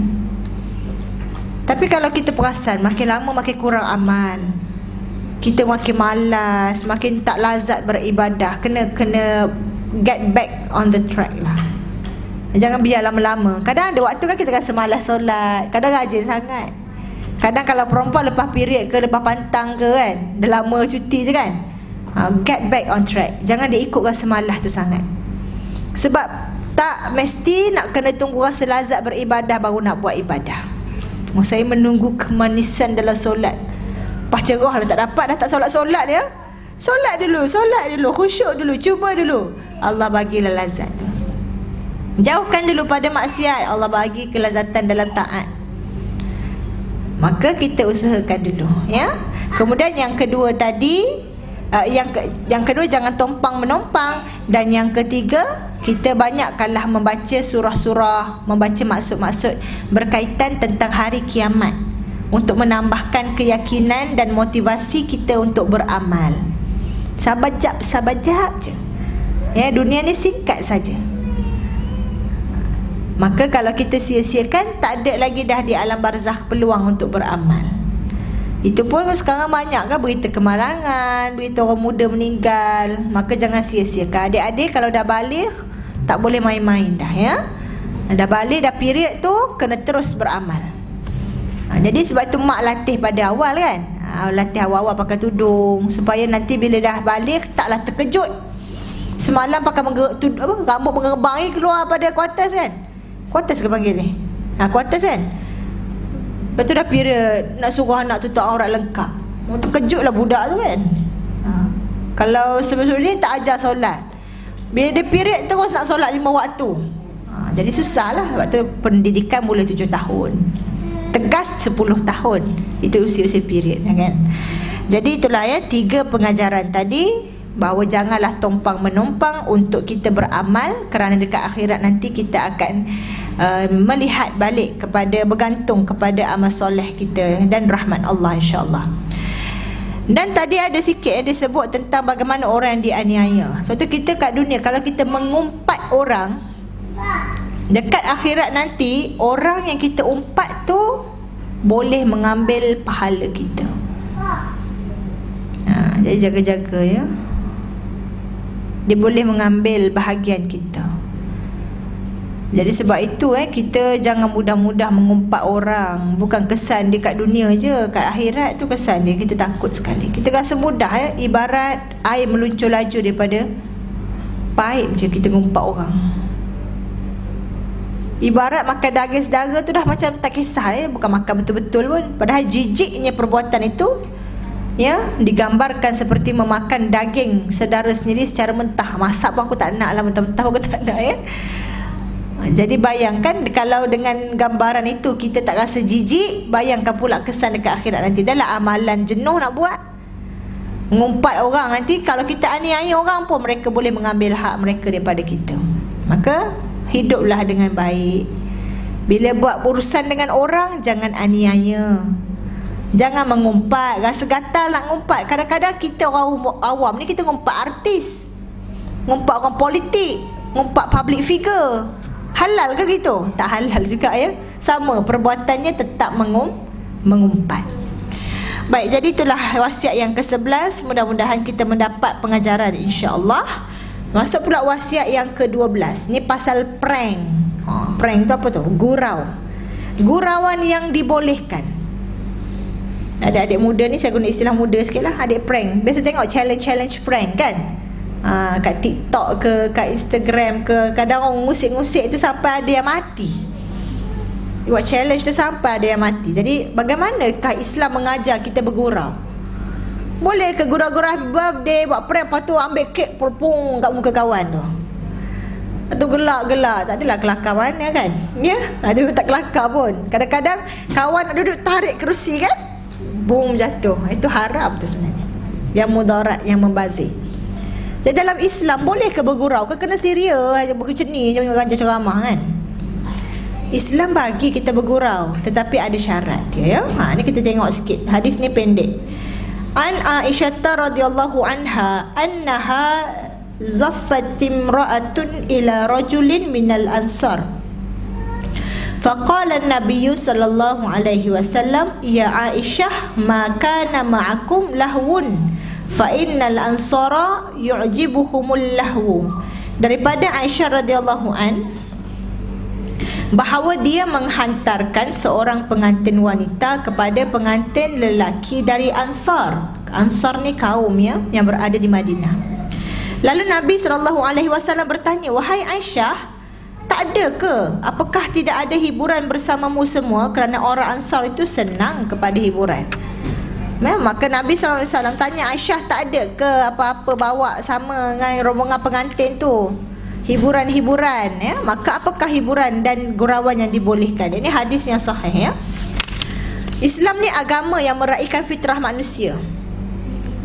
Tapi kalau kita perasan makin lama makin kurang amal, kita makin malas, makin tak lazat beribadah, kena get back on the track lah. Jangan biar lama-lama. Kadang ada waktu kan kita rasa malas solat, kadang rajin sangat. Kadang kalau perempuan lepas period ke, lepas pantang ke kan, dah lama cuti je kan, get back on track. Jangan dia ikut rasa malas tu sangat. Sebab tak mesti nak kena tunggu rasa lazat beribadah baru nak buat ibadah. Saya menunggu kemanisan dalam solat. Pas cerah lah tak dapat, dah tak solat-solat dia. Solat dulu, khusyuk dulu, cuba dulu. Allah bagilah lazat tu. Jauhkan dulu pada maksiat, Allah bagi kelazatan dalam taat. Maka kita usahakan dulu, ya. Kemudian yang kedua tadi, yang kedua jangan tompang menompang. Dan yang ketiga, kita banyakkanlah membaca surah-surah, membaca maksud-maksud berkaitan tentang hari kiamat, untuk menambahkan keyakinan dan motivasi kita untuk beramal. Sabajak je, ya. Dunia ni singkat saja. Maka kalau kita sia-siakan, tak ada lagi dah di alam barzakh peluang untuk beramal. Itu pun sekarang banyak kan berita kemalangan, berita orang muda meninggal. Maka jangan sia-siakan. Adik-adik kalau dah balik, tak boleh main-main dah, ya. Dah balik, dah period tu, kena terus beramal. Jadi sebab tu mak latih pada awal kan, latih awal-awal pakai tudung, supaya nanti bila dah balik taklah terkejut. Semalam pakai rambut mengerbang ni keluar pada kuartus kan. Kuartus ke panggil ni? Kuartus kan. Lepas tu dah period, nak suruh anak tutup aurat lengkap. Terkejutlah budak tu kan. Kalau sebelum ni tak ajar solat, bila dia period terus nak solat 5 waktu. Jadi susah lah. Waktu pendidikan mula 7 tahun, tegas 10 tahun. Itu usia-usia period kan. Jadi itulah, ya, 3 pengajaran tadi, bahawa janganlah tompang menompang untuk kita beramal, kerana dekat akhirat nanti kita akan melihat balik kepada, bergantung kepada amal soleh kita dan rahmat Allah, insya-Allah. Dan tadi ada sikit yang disebut tentang bagaimana orang yang dianiaya. Sebab tu kita kat dunia, kalau kita mengumpat orang, dekat akhirat nanti orang yang kita umpat tu boleh mengambil pahala kita. Jadi jaga-jaga, ya. Dia boleh mengambil bahagian kita. Jadi sebab itu kita jangan mudah-mudah mengumpat orang. Bukan kesan dia kat dunia je, kat akhirat tu kesan dia kita takut sekali. Kita rasa mudah, ibarat air meluncur laju daripada paip je kita ngumpat orang. Ibarat makan daging saudara tu dah macam tak kisah, bukan makan betul-betul pun. Padahal jijiknya perbuatan itu, ya, digambarkan seperti memakan daging saudara sendiri secara mentah. Masak pun aku tak nak lah, mentah-mentah aku tak nak, ya. Jadi bayangkan kalau dengan gambaran itu kita tak rasa jijik, bayangkan pula kesan dekat akhirat nanti. Dah lah amalan jenuh nak buat, ngumpat orang, nanti kalau kita aniaya orang pun mereka boleh mengambil hak mereka daripada kita. Maka hiduplah dengan baik. Bila buat urusan dengan orang, jangan aniaya, jangan mengumpat. Rasa gatal nak ngumpat. Kadang-kadang kita orang awam ni, kita ngumpat artis, ngumpat orang politik, ngumpat public figure. Halal ke gitu? Tak halal juga, ya. Sama, perbuatannya tetap mengumpat. Baik, jadi itulah wasiat yang ke-11. Mudah-mudahan kita mendapat pengajaran, insya-Allah. Masuk pula wasiat yang ke-12. Ni pasal prank. Prank tu apa tu? Gurau. Gurauan yang dibolehkan. Adik-adik muda ni, saya guna istilah muda sikit lah, adik prank. Biasa tengok challenge prank kan, kat TikTok ke, kat Instagram ke. Kadang orang ngusik-ngusik tu sampai ada yang mati. Buat challenge tu sampai ada yang mati. Jadi bagaimanakah Islam mengajar kita bergurau? Boleh ke gurau-gurau happy birthday, buat prank, lepas tu ambil kek perpung kat muka kawan tu, atau gelak-gelak? Tak adalah kelakar mana kan, ya? Ada tak kelakar pun. Kadang-kadang kawan nak duduk tarik kerusi kan, boom, jatuh. Itu haram tu sebenarnya, yang mudarat, yang membazir. Jadi dalam Islam boleh ke bergurau? Ke kena serius aja macam ni, jangan rancang ceramah kan? Islam bagi kita bergurau, tetapi ada syarat dia, ya. Ni kita tengok sikit. Hadis ni pendek. An Aisyah radhiyallahu anha annaha zaffat imra'atun ila rajulin minal ansar. Faqala an-nabiy sallallahu alaihi wasallam, ya Aisyah, ma kana ma'akum lahwun fa innal ansara yu'jibuhumul lahwu. Daripada Aisyah radhiyallahu an, bahawa dia menghantarkan seorang pengantin wanita kepada pengantin lelaki dari Ansar. Ansar ni kaum, ya, yang berada di Madinah. Lalu Nabi SAW bertanya, wahai Aisyah, tak ada ke? Apakah tidak ada hiburan bersamamu semua? Kerana orang Ansar itu senang kepada hiburan. Maka Nabi SAW tanya Aisyah, tak ada ke apa-apa bawa sama dengan rombongan pengantin tu, hiburan-hiburan, ya? Maka apakah hiburan dan gurauan yang dibolehkan? Ini hadis yang sahih, ya. Islam ni agama yang meraihkan fitrah manusia.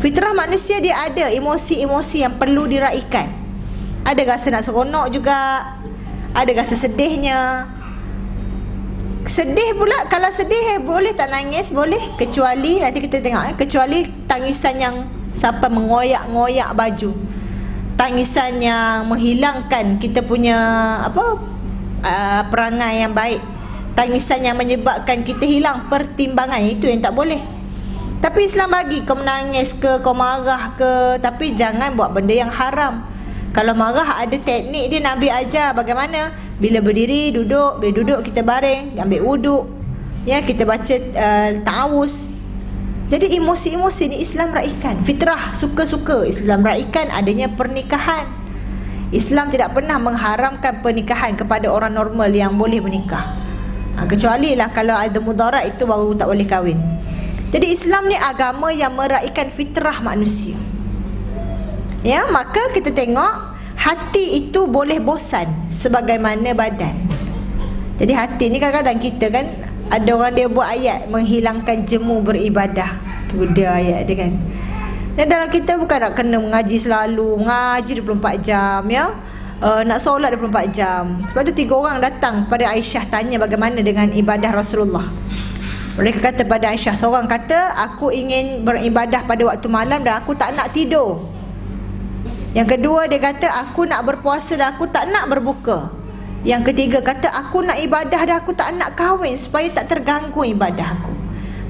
Fitrah manusia dia ada emosi-emosi yang perlu diraikan. Ada rasa nak seronok juga, ada rasa sedihnya. Sedih pula, kalau sedih boleh tak nangis? Boleh, kecuali nanti kita tengok, kecuali tangisan yang sampai mengoyak-ngoyak baju, tangisan yang menghilangkan kita punya perangai yang baik, tangisan yang menyebabkan kita hilang pertimbangan, itu yang tak boleh. Tapi Islam bagi kau menangis ke, kau marah ke, tapi jangan buat benda yang haram. Kalau marah ada teknik dia, Nabi ajar bagaimana. Bila berdiri, duduk, bila duduk kita baring, ambil wuduk, ya, kita baca ta'awuz. Jadi emosi-emosi ni Islam raikan. Fitrah, suka-suka Islam raikan adanya pernikahan. Islam tidak pernah mengharamkan pernikahan kepada orang normal yang boleh menikah. Kecuali lah kalau ada mudarat, itu baru tak boleh kahwin. Jadi Islam ni agama yang meraihkan fitrah manusia. Ya, maka kita tengok hati itu boleh bosan sebagaimana badan. Jadi hati ni kadang-kadang kita kan, ada orang dia buat ayat menghilangkan jemu beribadah. Tu dia ayat dia kan. Dan dalam kita bukan nak kena mengaji selalu, mengaji 24 jam, ya. Nak solat 24 jam. Sebab tu 3 orang datang pada Aisyah tanya bagaimana dengan ibadah Rasulullah. Mereka kata pada Aisyah, seorang kata, aku ingin beribadah pada waktu malam dan aku tak nak tidur. Yang kedua dia kata, aku nak berpuasa dan aku tak nak berbuka. Yang ketiga kata, aku nak ibadah dan aku tak nak kahwin supaya tak terganggu ibadah aku.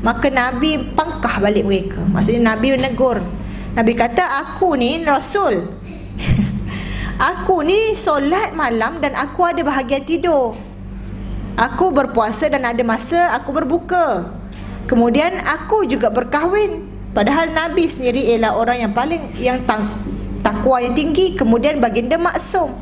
Maka Nabi pangkah balik mereka. Maksudnya Nabi menegur. Nabi kata, aku ni Rasul. Aku ni solat malam dan aku ada bahagian tidur. Aku berpuasa dan ada masa aku berbuka. Kemudian aku juga berkahwin. Padahal Nabi sendiri ialah orang yang paling takwa yang tinggi. Kemudian baginda maksum.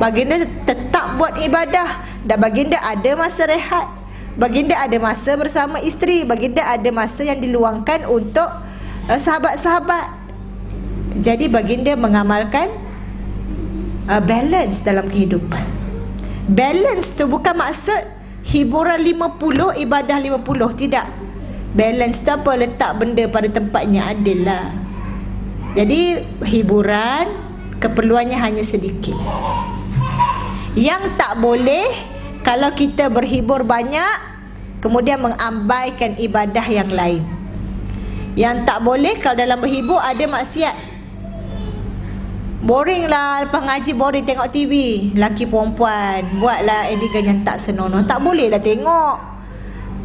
Baginda tetap buat ibadah dan baginda ada masa rehat. Baginda ada masa bersama isteri. Baginda ada masa yang diluangkan untuk sahabat-sahabat. Jadi baginda mengamalkan balance dalam kehidupan. Balance tu bukan maksud hiburan 50, ibadah 50. Tidak. Balance tu apa? Letak benda pada tempatnya, adil lah. Jadi hiburan keperluannya hanya sedikit. Yang tak boleh kalau kita berhibur banyak kemudian mengabaikan ibadah yang lain. Yang tak boleh kalau dalam berhibur ada maksiat. Boring lah, lepas ngaji boring tengok TV, laki perempuan buatlah adegan yang tak senonoh. Tak boleh lah tengok.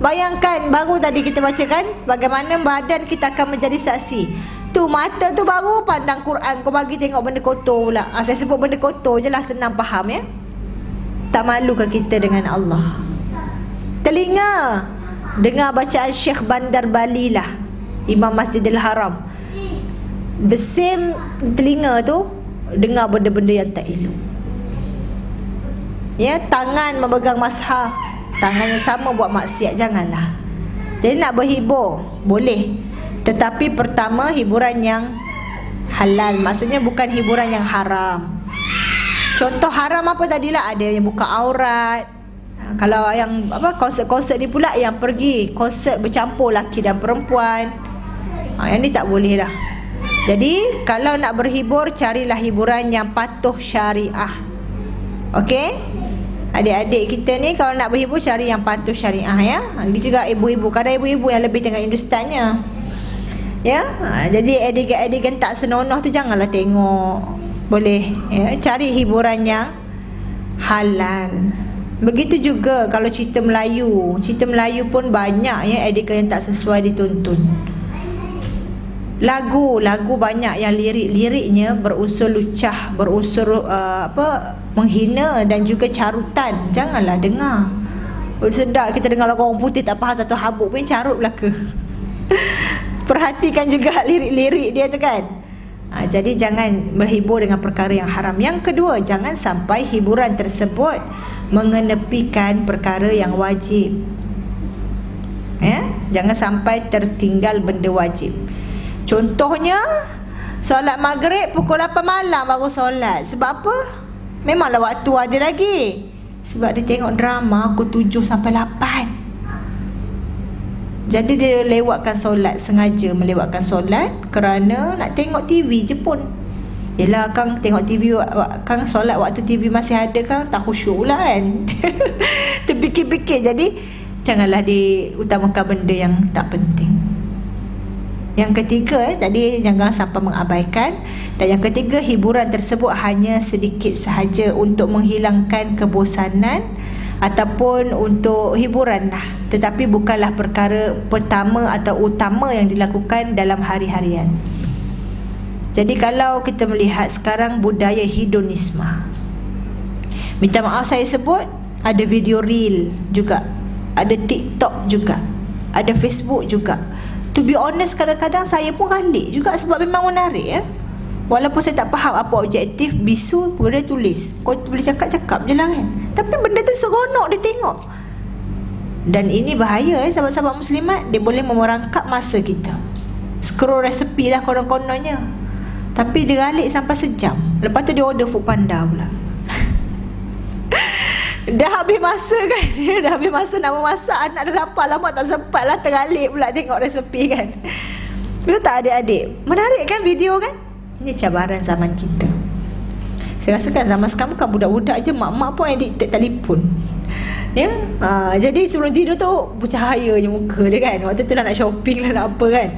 Bayangkan baru tadi kita bacakan bagaimana badan kita akan menjadi saksi. Tu mata tu baru pandang Quran, kau bagi tengok benda kotor pula. Saya sebut benda kotor je lah, senang faham, ya. Tak malukah kita dengan Allah? Telinga, dengar bacaan Syekh Bandar Bali lah, Imam Masjidil Haram, the same telinga tu dengar benda-benda yang tak elok. Ya, tangan memegang mushaf, tangan yang sama buat maksiat, janganlah. Jadi nak berhibur boleh, tetapi pertama hiburan yang halal, maksudnya bukan hiburan yang haram. Contoh haram apa tadilah, ada yang buka aurat. Kalau yang apa, konsert-konsert ni pula yang pergi konsert bercampur laki dan perempuan, yang ni tak boleh lah. Jadi kalau nak berhibur, carilah hiburan yang patuh syariah. Okey, adik-adik kita ni kalau nak berhibur, cari yang patuh syariah ya. Ini juga ibu-ibu, kadang ibu-ibu yang lebih tengok Hindustannya ya. Jadi adik-adik tak senonoh tu janganlah tengok. Boleh ya, cari hiburan yang halal. Begitu juga kalau cerita Melayu. Cerita Melayu pun banyak ya adik yang tak sesuai ditonton. Lagu banyak yang liriknya berunsur lucah, berunsur menghina dan juga carutan. Janganlah dengar. Sedap kita dengar lagu orang putih tak faham satu habuk pun carut belaka. Perhatikan juga lirik-lirik dia tu kan. Jadi jangan berhibur dengan perkara yang haram. Yang kedua, jangan sampai hiburan tersebut mengenepikan perkara yang wajib ya? Jangan sampai tertinggal benda wajib. Contohnya solat maghrib pukul 8 malam baru solat. Sebab apa? Memanglah waktu ada lagi. Sebab dia tengok drama pukul 7 sampai 8. Jadi dia lewatkan solat, sengaja melewatkan solat kerana nak tengok TV je pun. Yelah Kang, tengok TV, Kang solat waktu TV masih ada Kang, tak khusyuk pula kan. Terfikir-fikir. Jadi janganlah diutamakan benda yang tak penting. Yang ketiga tadi, jangan sampai mengabaikan. Dan yang ketiga, hiburan tersebut hanya sedikit sahaja untuk menghilangkan kebosanan ataupun untuk hiburan lah, tetapi bukanlah perkara pertama atau utama yang dilakukan dalam hari-harian. Jadi kalau kita melihat sekarang budaya hedonisme, minta maaf saya sebut, ada video reel juga, ada TikTok juga, ada Facebook juga. To be honest, kadang-kadang saya pun kalik juga sebab memang menarik ya. Walaupun saya tak faham apa objektif, bisu boleh tulis, kau boleh cakap-cakap je lah kan. Tapi benda tu seronok dia tengok. Dan ini bahaya sahabat-sahabat muslimat, dia boleh memerangkap masa kita. Scroll resepi lah konon-kononnya, tapi dia galik sampai sejam. Lepas tu dia order food panda pula. Dah habis masa kan. Dah habis masa nak memasak, anak dah lapar, lama tak sempat lah, tergalik pula tengok resepi kan. Betul tak adik-adik? Menarik kan video kan? Ini cabaran zaman kita. Saya rasakan zaman sekarang bukan budak-budak je, mak-mak pun addicted telefon ya. Jadi sebelum tidur tu bercahaya je muka dia kan. Waktu tu lah nak shopping lah, nak apa kan.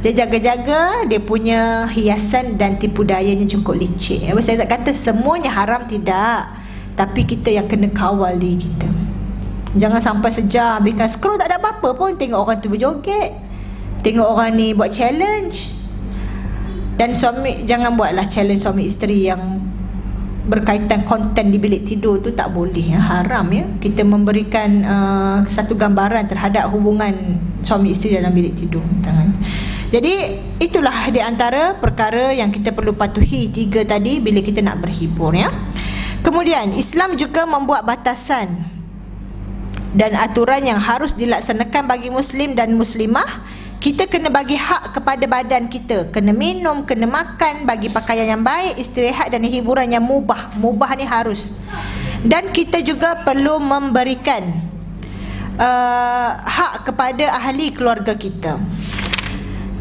Jadi jaga-jaga dia punya hiasan dan tipu dayanya cukup licik. Saya tak kata semuanya haram, tidak, tapi kita yang kena kawal diri kita. Jangan sampai sejam habiskan scroll, tak ada apa-apa pun. Tengok orang tu berjoget, tengok orang ni buat challenge. Dan suami, jangan buatlah challenge suami isteri yang berkaitan konten di bilik tidur tu, tak boleh ya, haram ya. Kita memberikan satu gambaran terhadap hubungan suami isteri dalam bilik tidur. Jadi itulah di antara perkara yang kita perlu patuhi, tiga tadi, bila kita nak berhibur ya. Kemudian Islam juga membuat batasan dan aturan yang harus dilaksanakan bagi muslim dan muslimah. Kita kena bagi hak kepada badan kita, kena minum, kena makan, bagi pakaian yang baik, istirahat dan hiburan yang mubah. Mubah ni harus. Dan kita juga perlu memberikan hak kepada ahli keluarga kita.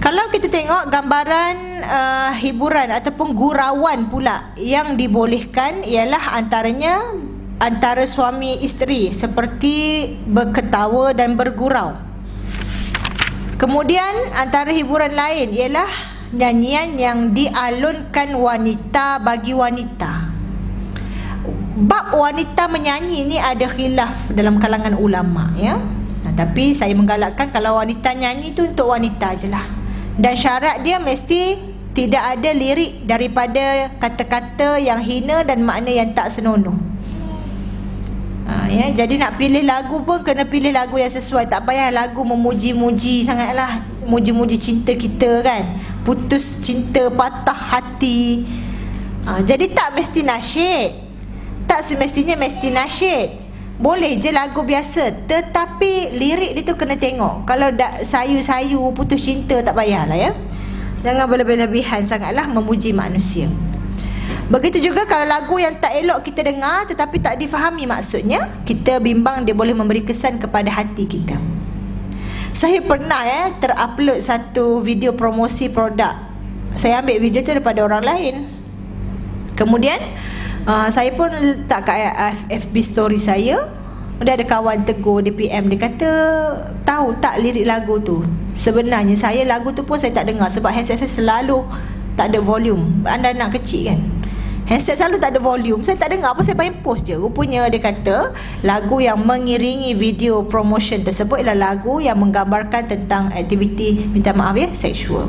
Kalau kita tengok gambaran hiburan ataupun gurauan pula yang dibolehkan, ialah antaranya antara suami isteri, seperti berketawa dan bergurau. Kemudian antara hiburan lain ialah nyanyian yang dialunkan wanita bagi wanita. Bab wanita menyanyi ni ada khilaf dalam kalangan ulama ya. Tapi saya menggalakkan kalau wanita nyanyi tu untuk wanita je lah. Dan syarat dia mesti tidak ada lirik daripada kata-kata yang hina dan makna yang tak senonoh. Ya, jadi nak pilih lagu pun kena pilih lagu yang sesuai. Tak payah lagu memuji-muji sangatlah, muji-muji cinta kita kan, putus cinta, patah hati. Jadi tak mesti nasyid, tak semestinya mesti nasyid. Boleh je lagu biasa, tetapi lirik dia tu kena tengok. Kalau dak sayu-sayu putus cinta, tak payahlah ya. Jangan berlebihan sangatlah memuji manusia. Begitu juga kalau lagu yang tak elok kita dengar tetapi tak difahami maksudnya, kita bimbang dia boleh memberi kesan kepada hati kita. Saya pernah terupload satu video promosi produk. Saya ambil video tu daripada orang lain. Kemudian saya pun letak kat FB story saya. Dia ada kawan tegur, dia PM, dia kata, tahu tak lirik lagu tu? Sebenarnya saya lagu tu pun saya tak dengar sebab handset saya selalu tak ada volume. Anda nak kecil kan? Handset selalu tak ada volume, saya tak dengar apa, saya pengen post je. Rupanya dia kata lagu yang mengiringi video promotion tersebut ialah lagu yang menggambarkan tentang aktiviti, minta maaf ya, seksual.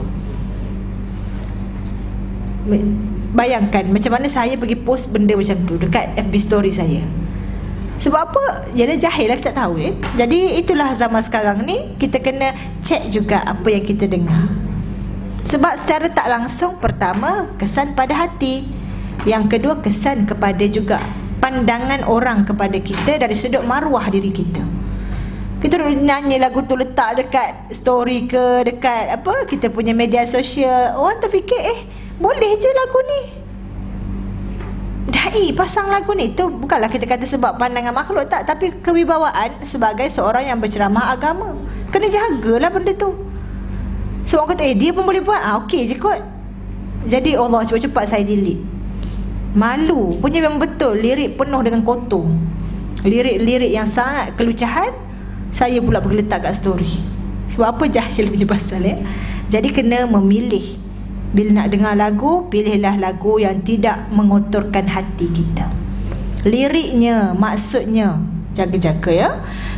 Bayangkan macam mana saya pergi post benda macam tu dekat FB story saya. Sebab apa? Dia jahil lah, kita tak tahu ya. Jadi itulah zaman sekarang ni, kita kena check juga apa yang kita dengar. Sebab secara tak langsung, pertama kesan pada hati, yang kedua kesan kepada juga pandangan orang kepada kita dari sudut maruah diri kita. Kita nyanyi lagu tu, letak dekat story ke dekat apa kita punya media sosial, orang terfikir boleh je lagu ni, dai pasang lagu ni. Tu bukanlah kita kata sebab pandangan makhluk, tak, tapi kewibawaan sebagai seorang yang berceramah agama. Kena jagalah benda tu. So orang kata dia pun boleh buat, okey je kot. Jadi Allah cepat-cepat saya delete. Malu. Punya memang betul, lirik penuh dengan kotor, lirik-lirik yang sangat kelucahan. Saya pula pergi letak kat story. Sebab apa? Jahil punya pasal ya. Jadi kena memilih. Bila nak dengar lagu, pilihlah lagu yang tidak mengotorkan hati kita. Liriknya, maksudnya jaga-jaga ya.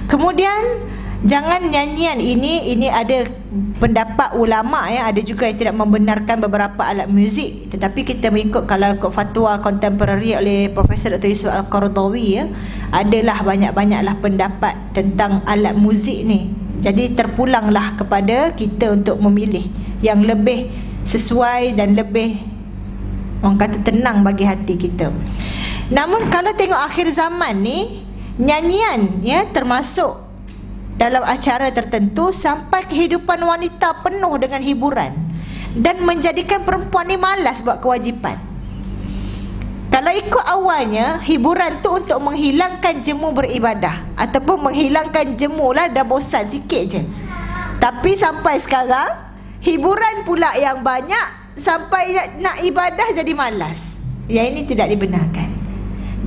Kemudian jangan nyanyian ini ada pendapat ulama ya, ada juga yang tidak membenarkan beberapa alat muzik, tetapi kita mengikut, kalau ikut fatwa kontemporari oleh Profesor Dr. Yusuf Al-Qaradawi ya, adalah banyak-banyaklah pendapat tentang alat muzik ni. Jadi terpulanglah kepada kita untuk memilih yang lebih sesuai dan lebih, orang kata, tenang bagi hati kita. Namun kalau tengok akhir zaman ni, nyanyian ya termasuk dalam acara tertentu, sampai kehidupan wanita penuh dengan hiburan dan menjadikan perempuan ni malas buat kewajipan. Kalau ikut awalnya, hiburan tu untuk menghilangkan jemu beribadah ataupun menghilangkan jemu lah, dah bosan sikit je. Tapi sampai sekarang, hiburan pula yang banyak sampai nak ibadah jadi malas. Yang ini tidak dibenarkan.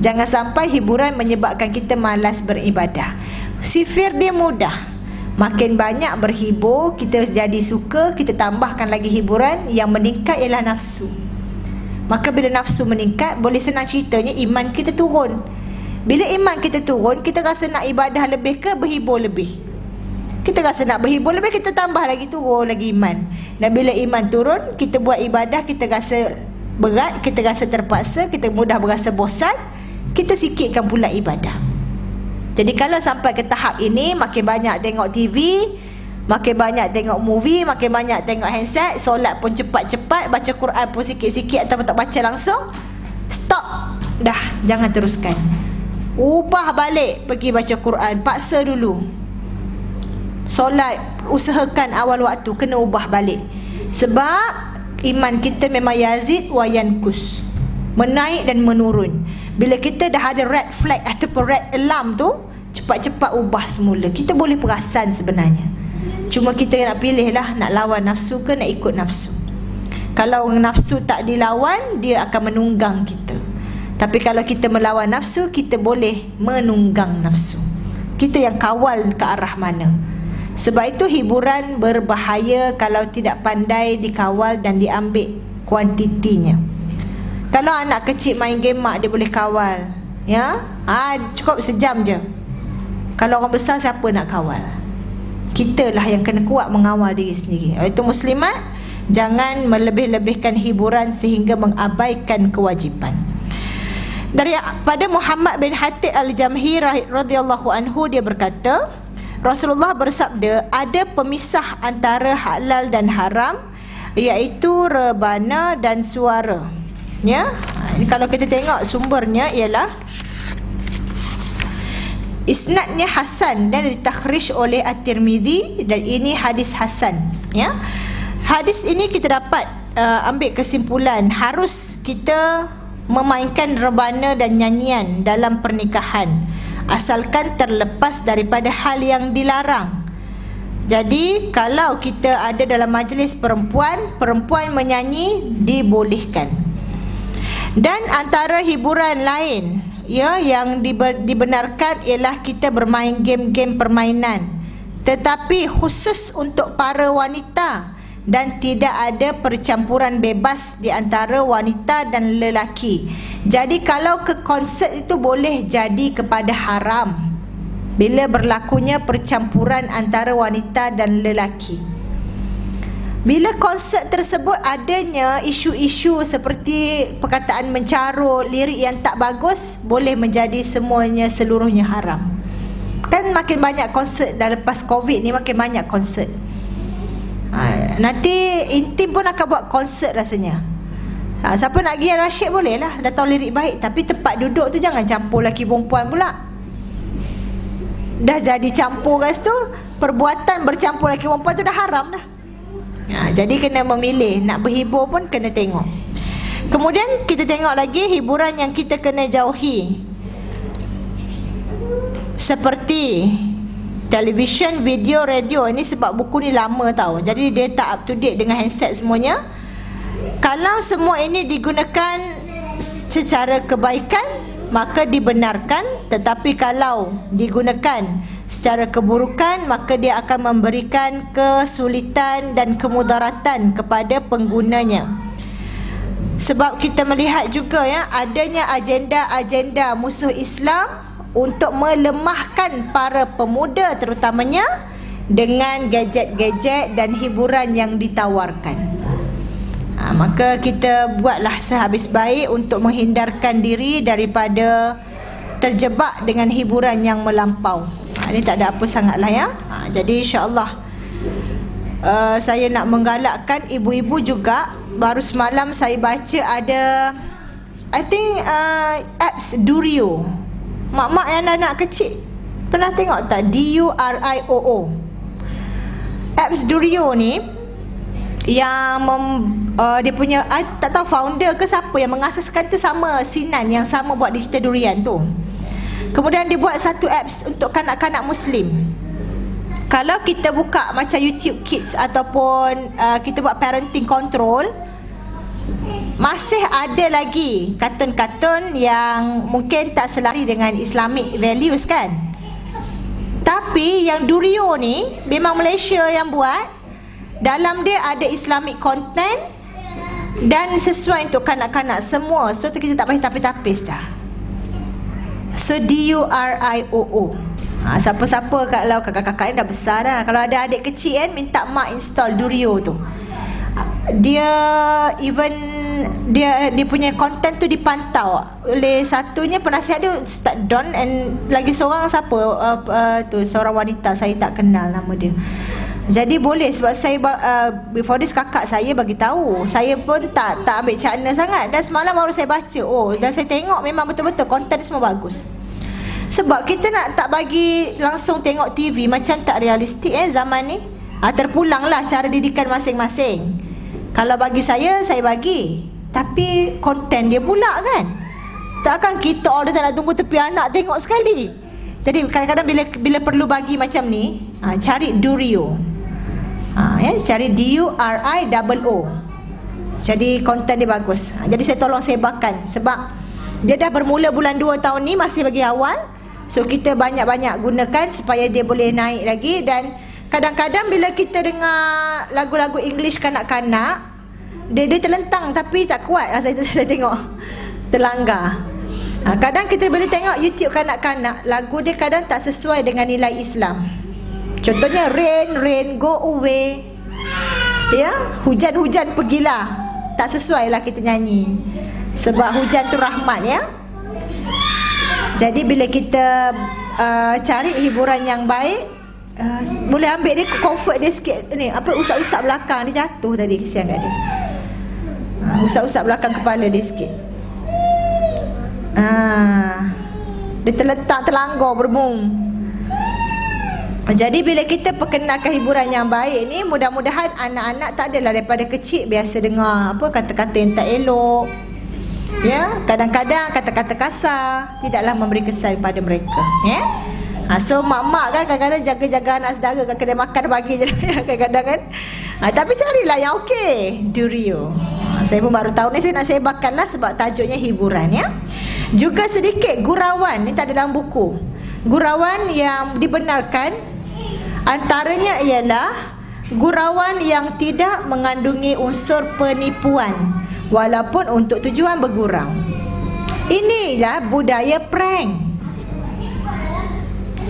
Jangan sampai hiburan menyebabkan kita malas beribadah. Sifir dia mudah. Makin banyak berhibur, kita jadi suka, kita tambahkan lagi hiburan, yang meningkat ialah nafsu. Maka bila nafsu meningkat, boleh senang ceritanya iman kita turun. Bila iman kita turun, kita rasa nak ibadah lebih ke berhibur lebih. Kita rasa nak berhibur lebih, kita tambah lagi, turun lagi iman. Dan bila iman turun, kita buat ibadah, kita rasa berat, kita rasa terpaksa, kita mudah berasa bosan, kita sikitkan pula ibadah. Jadi kalau sampai ke tahap ini, makin banyak tengok TV, makin banyak tengok movie, makin banyak tengok handset, solat pun cepat-cepat, baca Quran pun sikit-sikit ataupun tak baca langsung, stop. Dah, jangan teruskan. Ubah balik, pergi baca Quran, paksa dulu. Solat, usahakan awal waktu, kena ubah balik. Sebab iman kita memang yazid wa yankus, menaik dan menurun. Bila kita dah ada red flag ataupun red alarm tu, cepat-cepat ubah semula. Kita boleh perasan sebenarnya. Cuma kita nak pilih lah, nak lawan nafsu ke nak ikut nafsu. Kalau nafsu tak dilawan, dia akan menunggang kita. Tapi kalau kita melawan nafsu, kita boleh menunggang nafsu. Kita yang kawal ke arah mana. Sebab itu hiburan berbahaya kalau tidak pandai dikawal dan diambil kuantitinya. Kalau anak kecil main game mak, dia boleh kawal ya, cukup sejam je. Kalau orang besar, siapa nak kawal? Kita lah yang kena kuat mengawal diri sendiri. Itu muslimat, jangan melebih-lebihkan hiburan sehingga mengabaikan kewajipan. Daripada Muhammad bin Hatib Al-Jamhi radhiyallahu anhu, dia berkata, Rasulullah bersabda, ada pemisah antara halal dan haram, iaitu rebana dan suara. Ya, ini kalau kita tengok sumbernya ialah isnadnya hasan dan ditakhrij oleh At-Tirmizi, dan ini hadis hasan. Ya, hadis ini kita dapat ambil kesimpulan harus kita memainkan rebana dan nyanyian dalam pernikahan, asalkan terlepas daripada hal yang dilarang. Jadi kalau kita ada dalam majlis perempuan menyanyi dibolehkan. Dan antara hiburan lain ya yang dibenarkan ialah kita bermain game-game permainan, tetapi khusus untuk para wanita, dan tidak ada percampuran bebas di antara wanita dan lelaki. Jadi kalau ke konsert itu boleh jadi kepada haram bila berlakunya percampuran antara wanita dan lelaki. Bila konsert tersebut adanya isu-isu seperti perkataan mencarut, lirik yang tak bagus, boleh menjadi seluruhnya haram. Kan makin banyak konsert dah lepas Covid ni, makin banyak konsert. Nanti Intim pun akan buat konsert rasanya. Siapa nak pergi Rashid boleh lah, dah tahu lirik baik. Tapi tempat duduk tu jangan campur lelaki perempuan pula. Dah jadi campur kat situ, perbuatan bercampur lelaki perempuan tu dah haram dah. Jadi kena memilih, nak berhibur pun kena tengok. Kemudian kita tengok lagi hiburan yang kita kena jauhi, seperti televisyen, video, radio. Ini sebab buku ni lama tau, jadi dia tak up to date dengan handset semuanya. Kalau semua ini digunakan secara kebaikan, maka dibenarkan. Tetapi kalau digunakan secara keburukan, maka dia akan memberikan kesulitan dan kemudaratan kepada penggunanya. Sebab kita melihat juga ya, adanya agenda-agenda musuh Islam untuk melemahkan para pemuda terutamanya dengan gadget-gadget dan hiburan yang ditawarkan. Maka kita buatlah sehabis baik untuk menghindarkan diri daripada terjebak dengan hiburan yang melampau. Ini tak ada apa sangatlah ya. Jadi insya-Allah saya nak menggalakkan ibu-ibu juga. Baru semalam saya baca ada apps Durio. Mak-mak yang anak kecil pernah tengok tak? Durio. Apps Durio ni yang dia punya, tak tahu founder ke siapa yang mengasaskan tu, sama Sinan yang sama buat Digital Durian tu. Kemudian dia buat satu apps untuk kanak-kanak Muslim. Kalau kita buka macam YouTube Kids ataupun kita buat parenting control, masih ada lagi kartun-kartun yang mungkin tak selari dengan Islamic values kan. Tapi yang Durio ni memang Malaysia yang buat. Dalam dia ada Islamic content dan sesuai untuk kanak-kanak semua. So kita tak payah tapis-tapis dah. So Durio. Siapa-siapa kalau kakak-kakak ni dah besar dah, kalau ada adik kecil kan, minta mak install Durio tu. Dia punya konten tu dipantau oleh satunya penasihat dia, Ustaz Don, and lagi seorang siapa tu, seorang wanita saya tak kenal nama dia. Jadi boleh, sebab saya before this kakak saya bagi tahu. Saya pun tak ambil cakna sangat, dan semalam baru saya baca. Dan saya tengok memang betul-betul konten semua bagus. Sebab kita nak tak bagi langsung tengok TV, macam tak realistik zaman ni. Terpulanglah cara didikan masing-masing. Kalau bagi saya bagi, tapi konten dia pula kan. Takkan kita all the time nak tunggu tepi anak tengok sekali. Jadi kadang-kadang bila perlu bagi macam ni, cari Durio. Cari Durio. Jadi konten dia bagus. Jadi saya tolong sebarkan, sebab dia dah bermula bulan 2 tahun ni, masih bagi awal. So kita banyak-banyak gunakan supaya dia boleh naik lagi. Dan kadang-kadang bila kita dengar lagu-lagu English kanak-kanak, dia terlentang tapi tak kuat. Saya tengok terlanggar. Kadang kita boleh tengok YouTube kanak-kanak, lagu dia kadang tak sesuai dengan nilai Islam. Contohnya rain go away, ya, hujan pergilah. Tak sesuai lah kita nyanyi, sebab hujan tu rahmat ya. Jadi bila kita cari hiburan yang baik, boleh ambil dia, comfort dia sikit ni, apa, usap-usap belakang dia, jatuh tadi, kesian kat dia. Usap-usap belakang kepala dia sikit. Dia terletak, terlanggar, berbum. Jadi bila kita perkenalkan hiburan yang baik ni, mudah-mudahan anak-anak tak adalah daripada kecil biasa dengar apa kata-kata yang tak elok. Ya, kadang-kadang kata-kata kasar tidaklah memberi kesan pada mereka, ya. So mak-mak kan kadang-kadang jaga-jaga anak saudara kat kedai makan bagi je kadang-kadang kan. Tapi carilah yang okey, Durio. Saya pun baru tahu ni, saya nak sebarkanlah sebab tajuknya hiburan, ya. Juga sedikit gurauan, ni tak ada dalam buku. Gurauan yang dibenarkan antaranya ialah gurauan yang tidak mengandungi unsur penipuan walaupun untuk tujuan bergurau. Inilah budaya prank.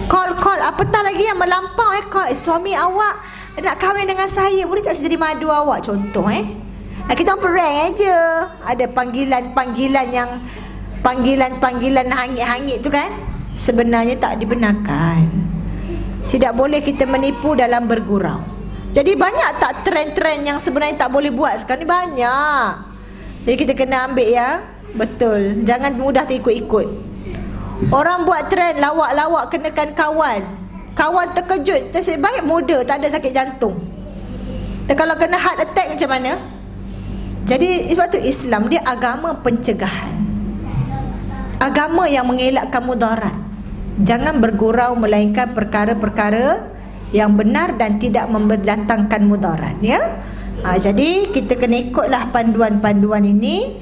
Call apatah lagi yang melampau, call suami awak nak kahwin dengan saya, boleh tak saya jadi madu awak, contoh kita prank aja. Ada panggilan yang panggilan hangit-hangit tu kan, sebenarnya tak dibenarkan. Tidak boleh kita menipu dalam bergurau. Jadi banyak tak trend-trend yang sebenarnya tak boleh buat sekarang ni, banyak. Jadi kita kena ambil yang betul, jangan mudah terikut-ikut. Orang buat trend lawak-lawak kenakan kawan, kawan terkejut, nasib baik muda, tak ada sakit jantung. Kalau kena heart attack macam mana? Jadi sebab tu Islam dia agama pencegahan, agama yang mengelakkan mudarat. Jangan bergurau melainkan perkara-perkara yang benar dan tidak mendatangkan mudarat, ya. Jadi kita kena ikutlah panduan-panduan ini,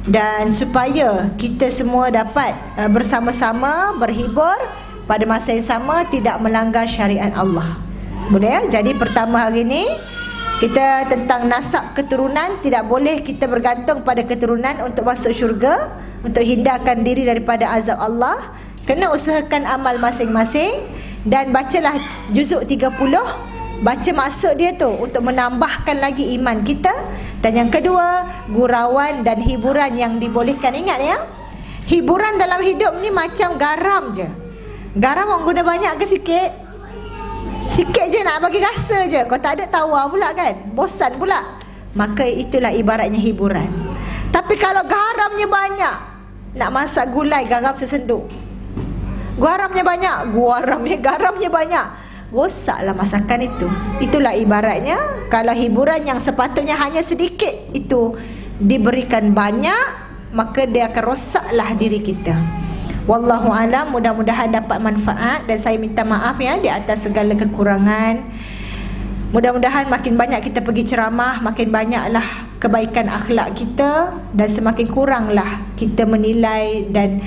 dan supaya kita semua dapat bersama-sama berhibur pada masa yang sama, tidak melanggar syariat Allah. Boleh ya? Jadi pertama hari ini kita tentang nasab keturunan. Tidak boleh kita bergantung pada keturunan untuk masuk syurga, untuk hindarkan diri daripada azab Allah. Kena usahakan amal masing-masing, dan bacalah juzuk 30, baca maksud dia tu untuk menambahkan lagi iman kita. Dan yang kedua, gurauan dan hiburan yang dibolehkan. Ingat ya, hiburan dalam hidup ni macam garam je. Garam orang guna banyak ke sikit? Sikit je, nak bagi rasa je. Kau tak ada tawar pula kan, bosan pula. Maka itulah ibaratnya hiburan. Tapi kalau garamnya banyak, nak masak gulai garam sesenduk, garamnya banyak, rosaklah masakan itu. Itulah ibaratnya kalau hiburan yang sepatutnya hanya sedikit itu diberikan banyak, maka dia akan rosaklah diri kita. Wallahu alam, mudah-mudahan dapat manfaat, dan saya minta maaf ya di atas segala kekurangan. Mudah-mudahan makin banyak kita pergi ceramah, makin banyaklah kebaikan akhlak kita, dan semakin kuranglah kita menilai dan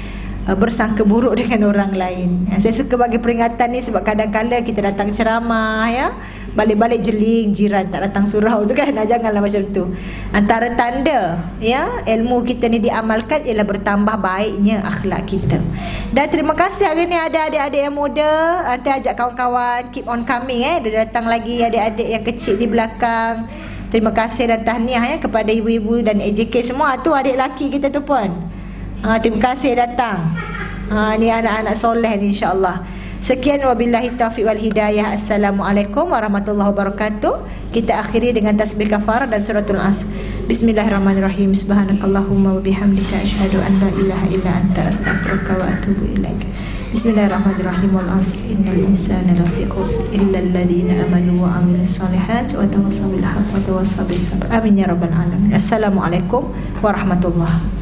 bersangka buruk dengan orang lain. Saya suka bagi peringatan ni sebab kadang-kadang kita datang ceramah ya, balik-balik jeling jiran tak datang surau tu kan. Janganlah macam tu. Antara tanda ya ilmu kita ni diamalkan ialah bertambah baiknya akhlak kita. Dan terima kasih hari ni ada adik-adik yang muda. Nanti ajak kawan-kawan keep on coming Dia datang lagi adik-adik yang kecil di belakang. Terima kasih dan tahniah ya kepada ibu-ibu dan AJK semua. Tu adik lelaki kita tu pun. Terima kasih datang. Ni anak-anak soleh ni insya-Allah. Sekian, wabillahi taufiq wal hidayah. Assalamualaikum warahmatullahi wabarakatuh. Kita akhiri dengan tasbih kafarah dan suratul As. Bismillahirrahmanirrahim. Subhanakallahumma wa bihamdika asyhadu an la ilaha illa anta astaghfiruka wa atubu ilaik. Bismillahirrahmanirrahim. Wal 'asri innal insana lafi khusr illa alladhina amanu wa 'amilus solihati wa tawassaw bil haqqi wa tawassaw bis sabr. Amin ya rabbal alamin. Assalamualaikum warahmatullahi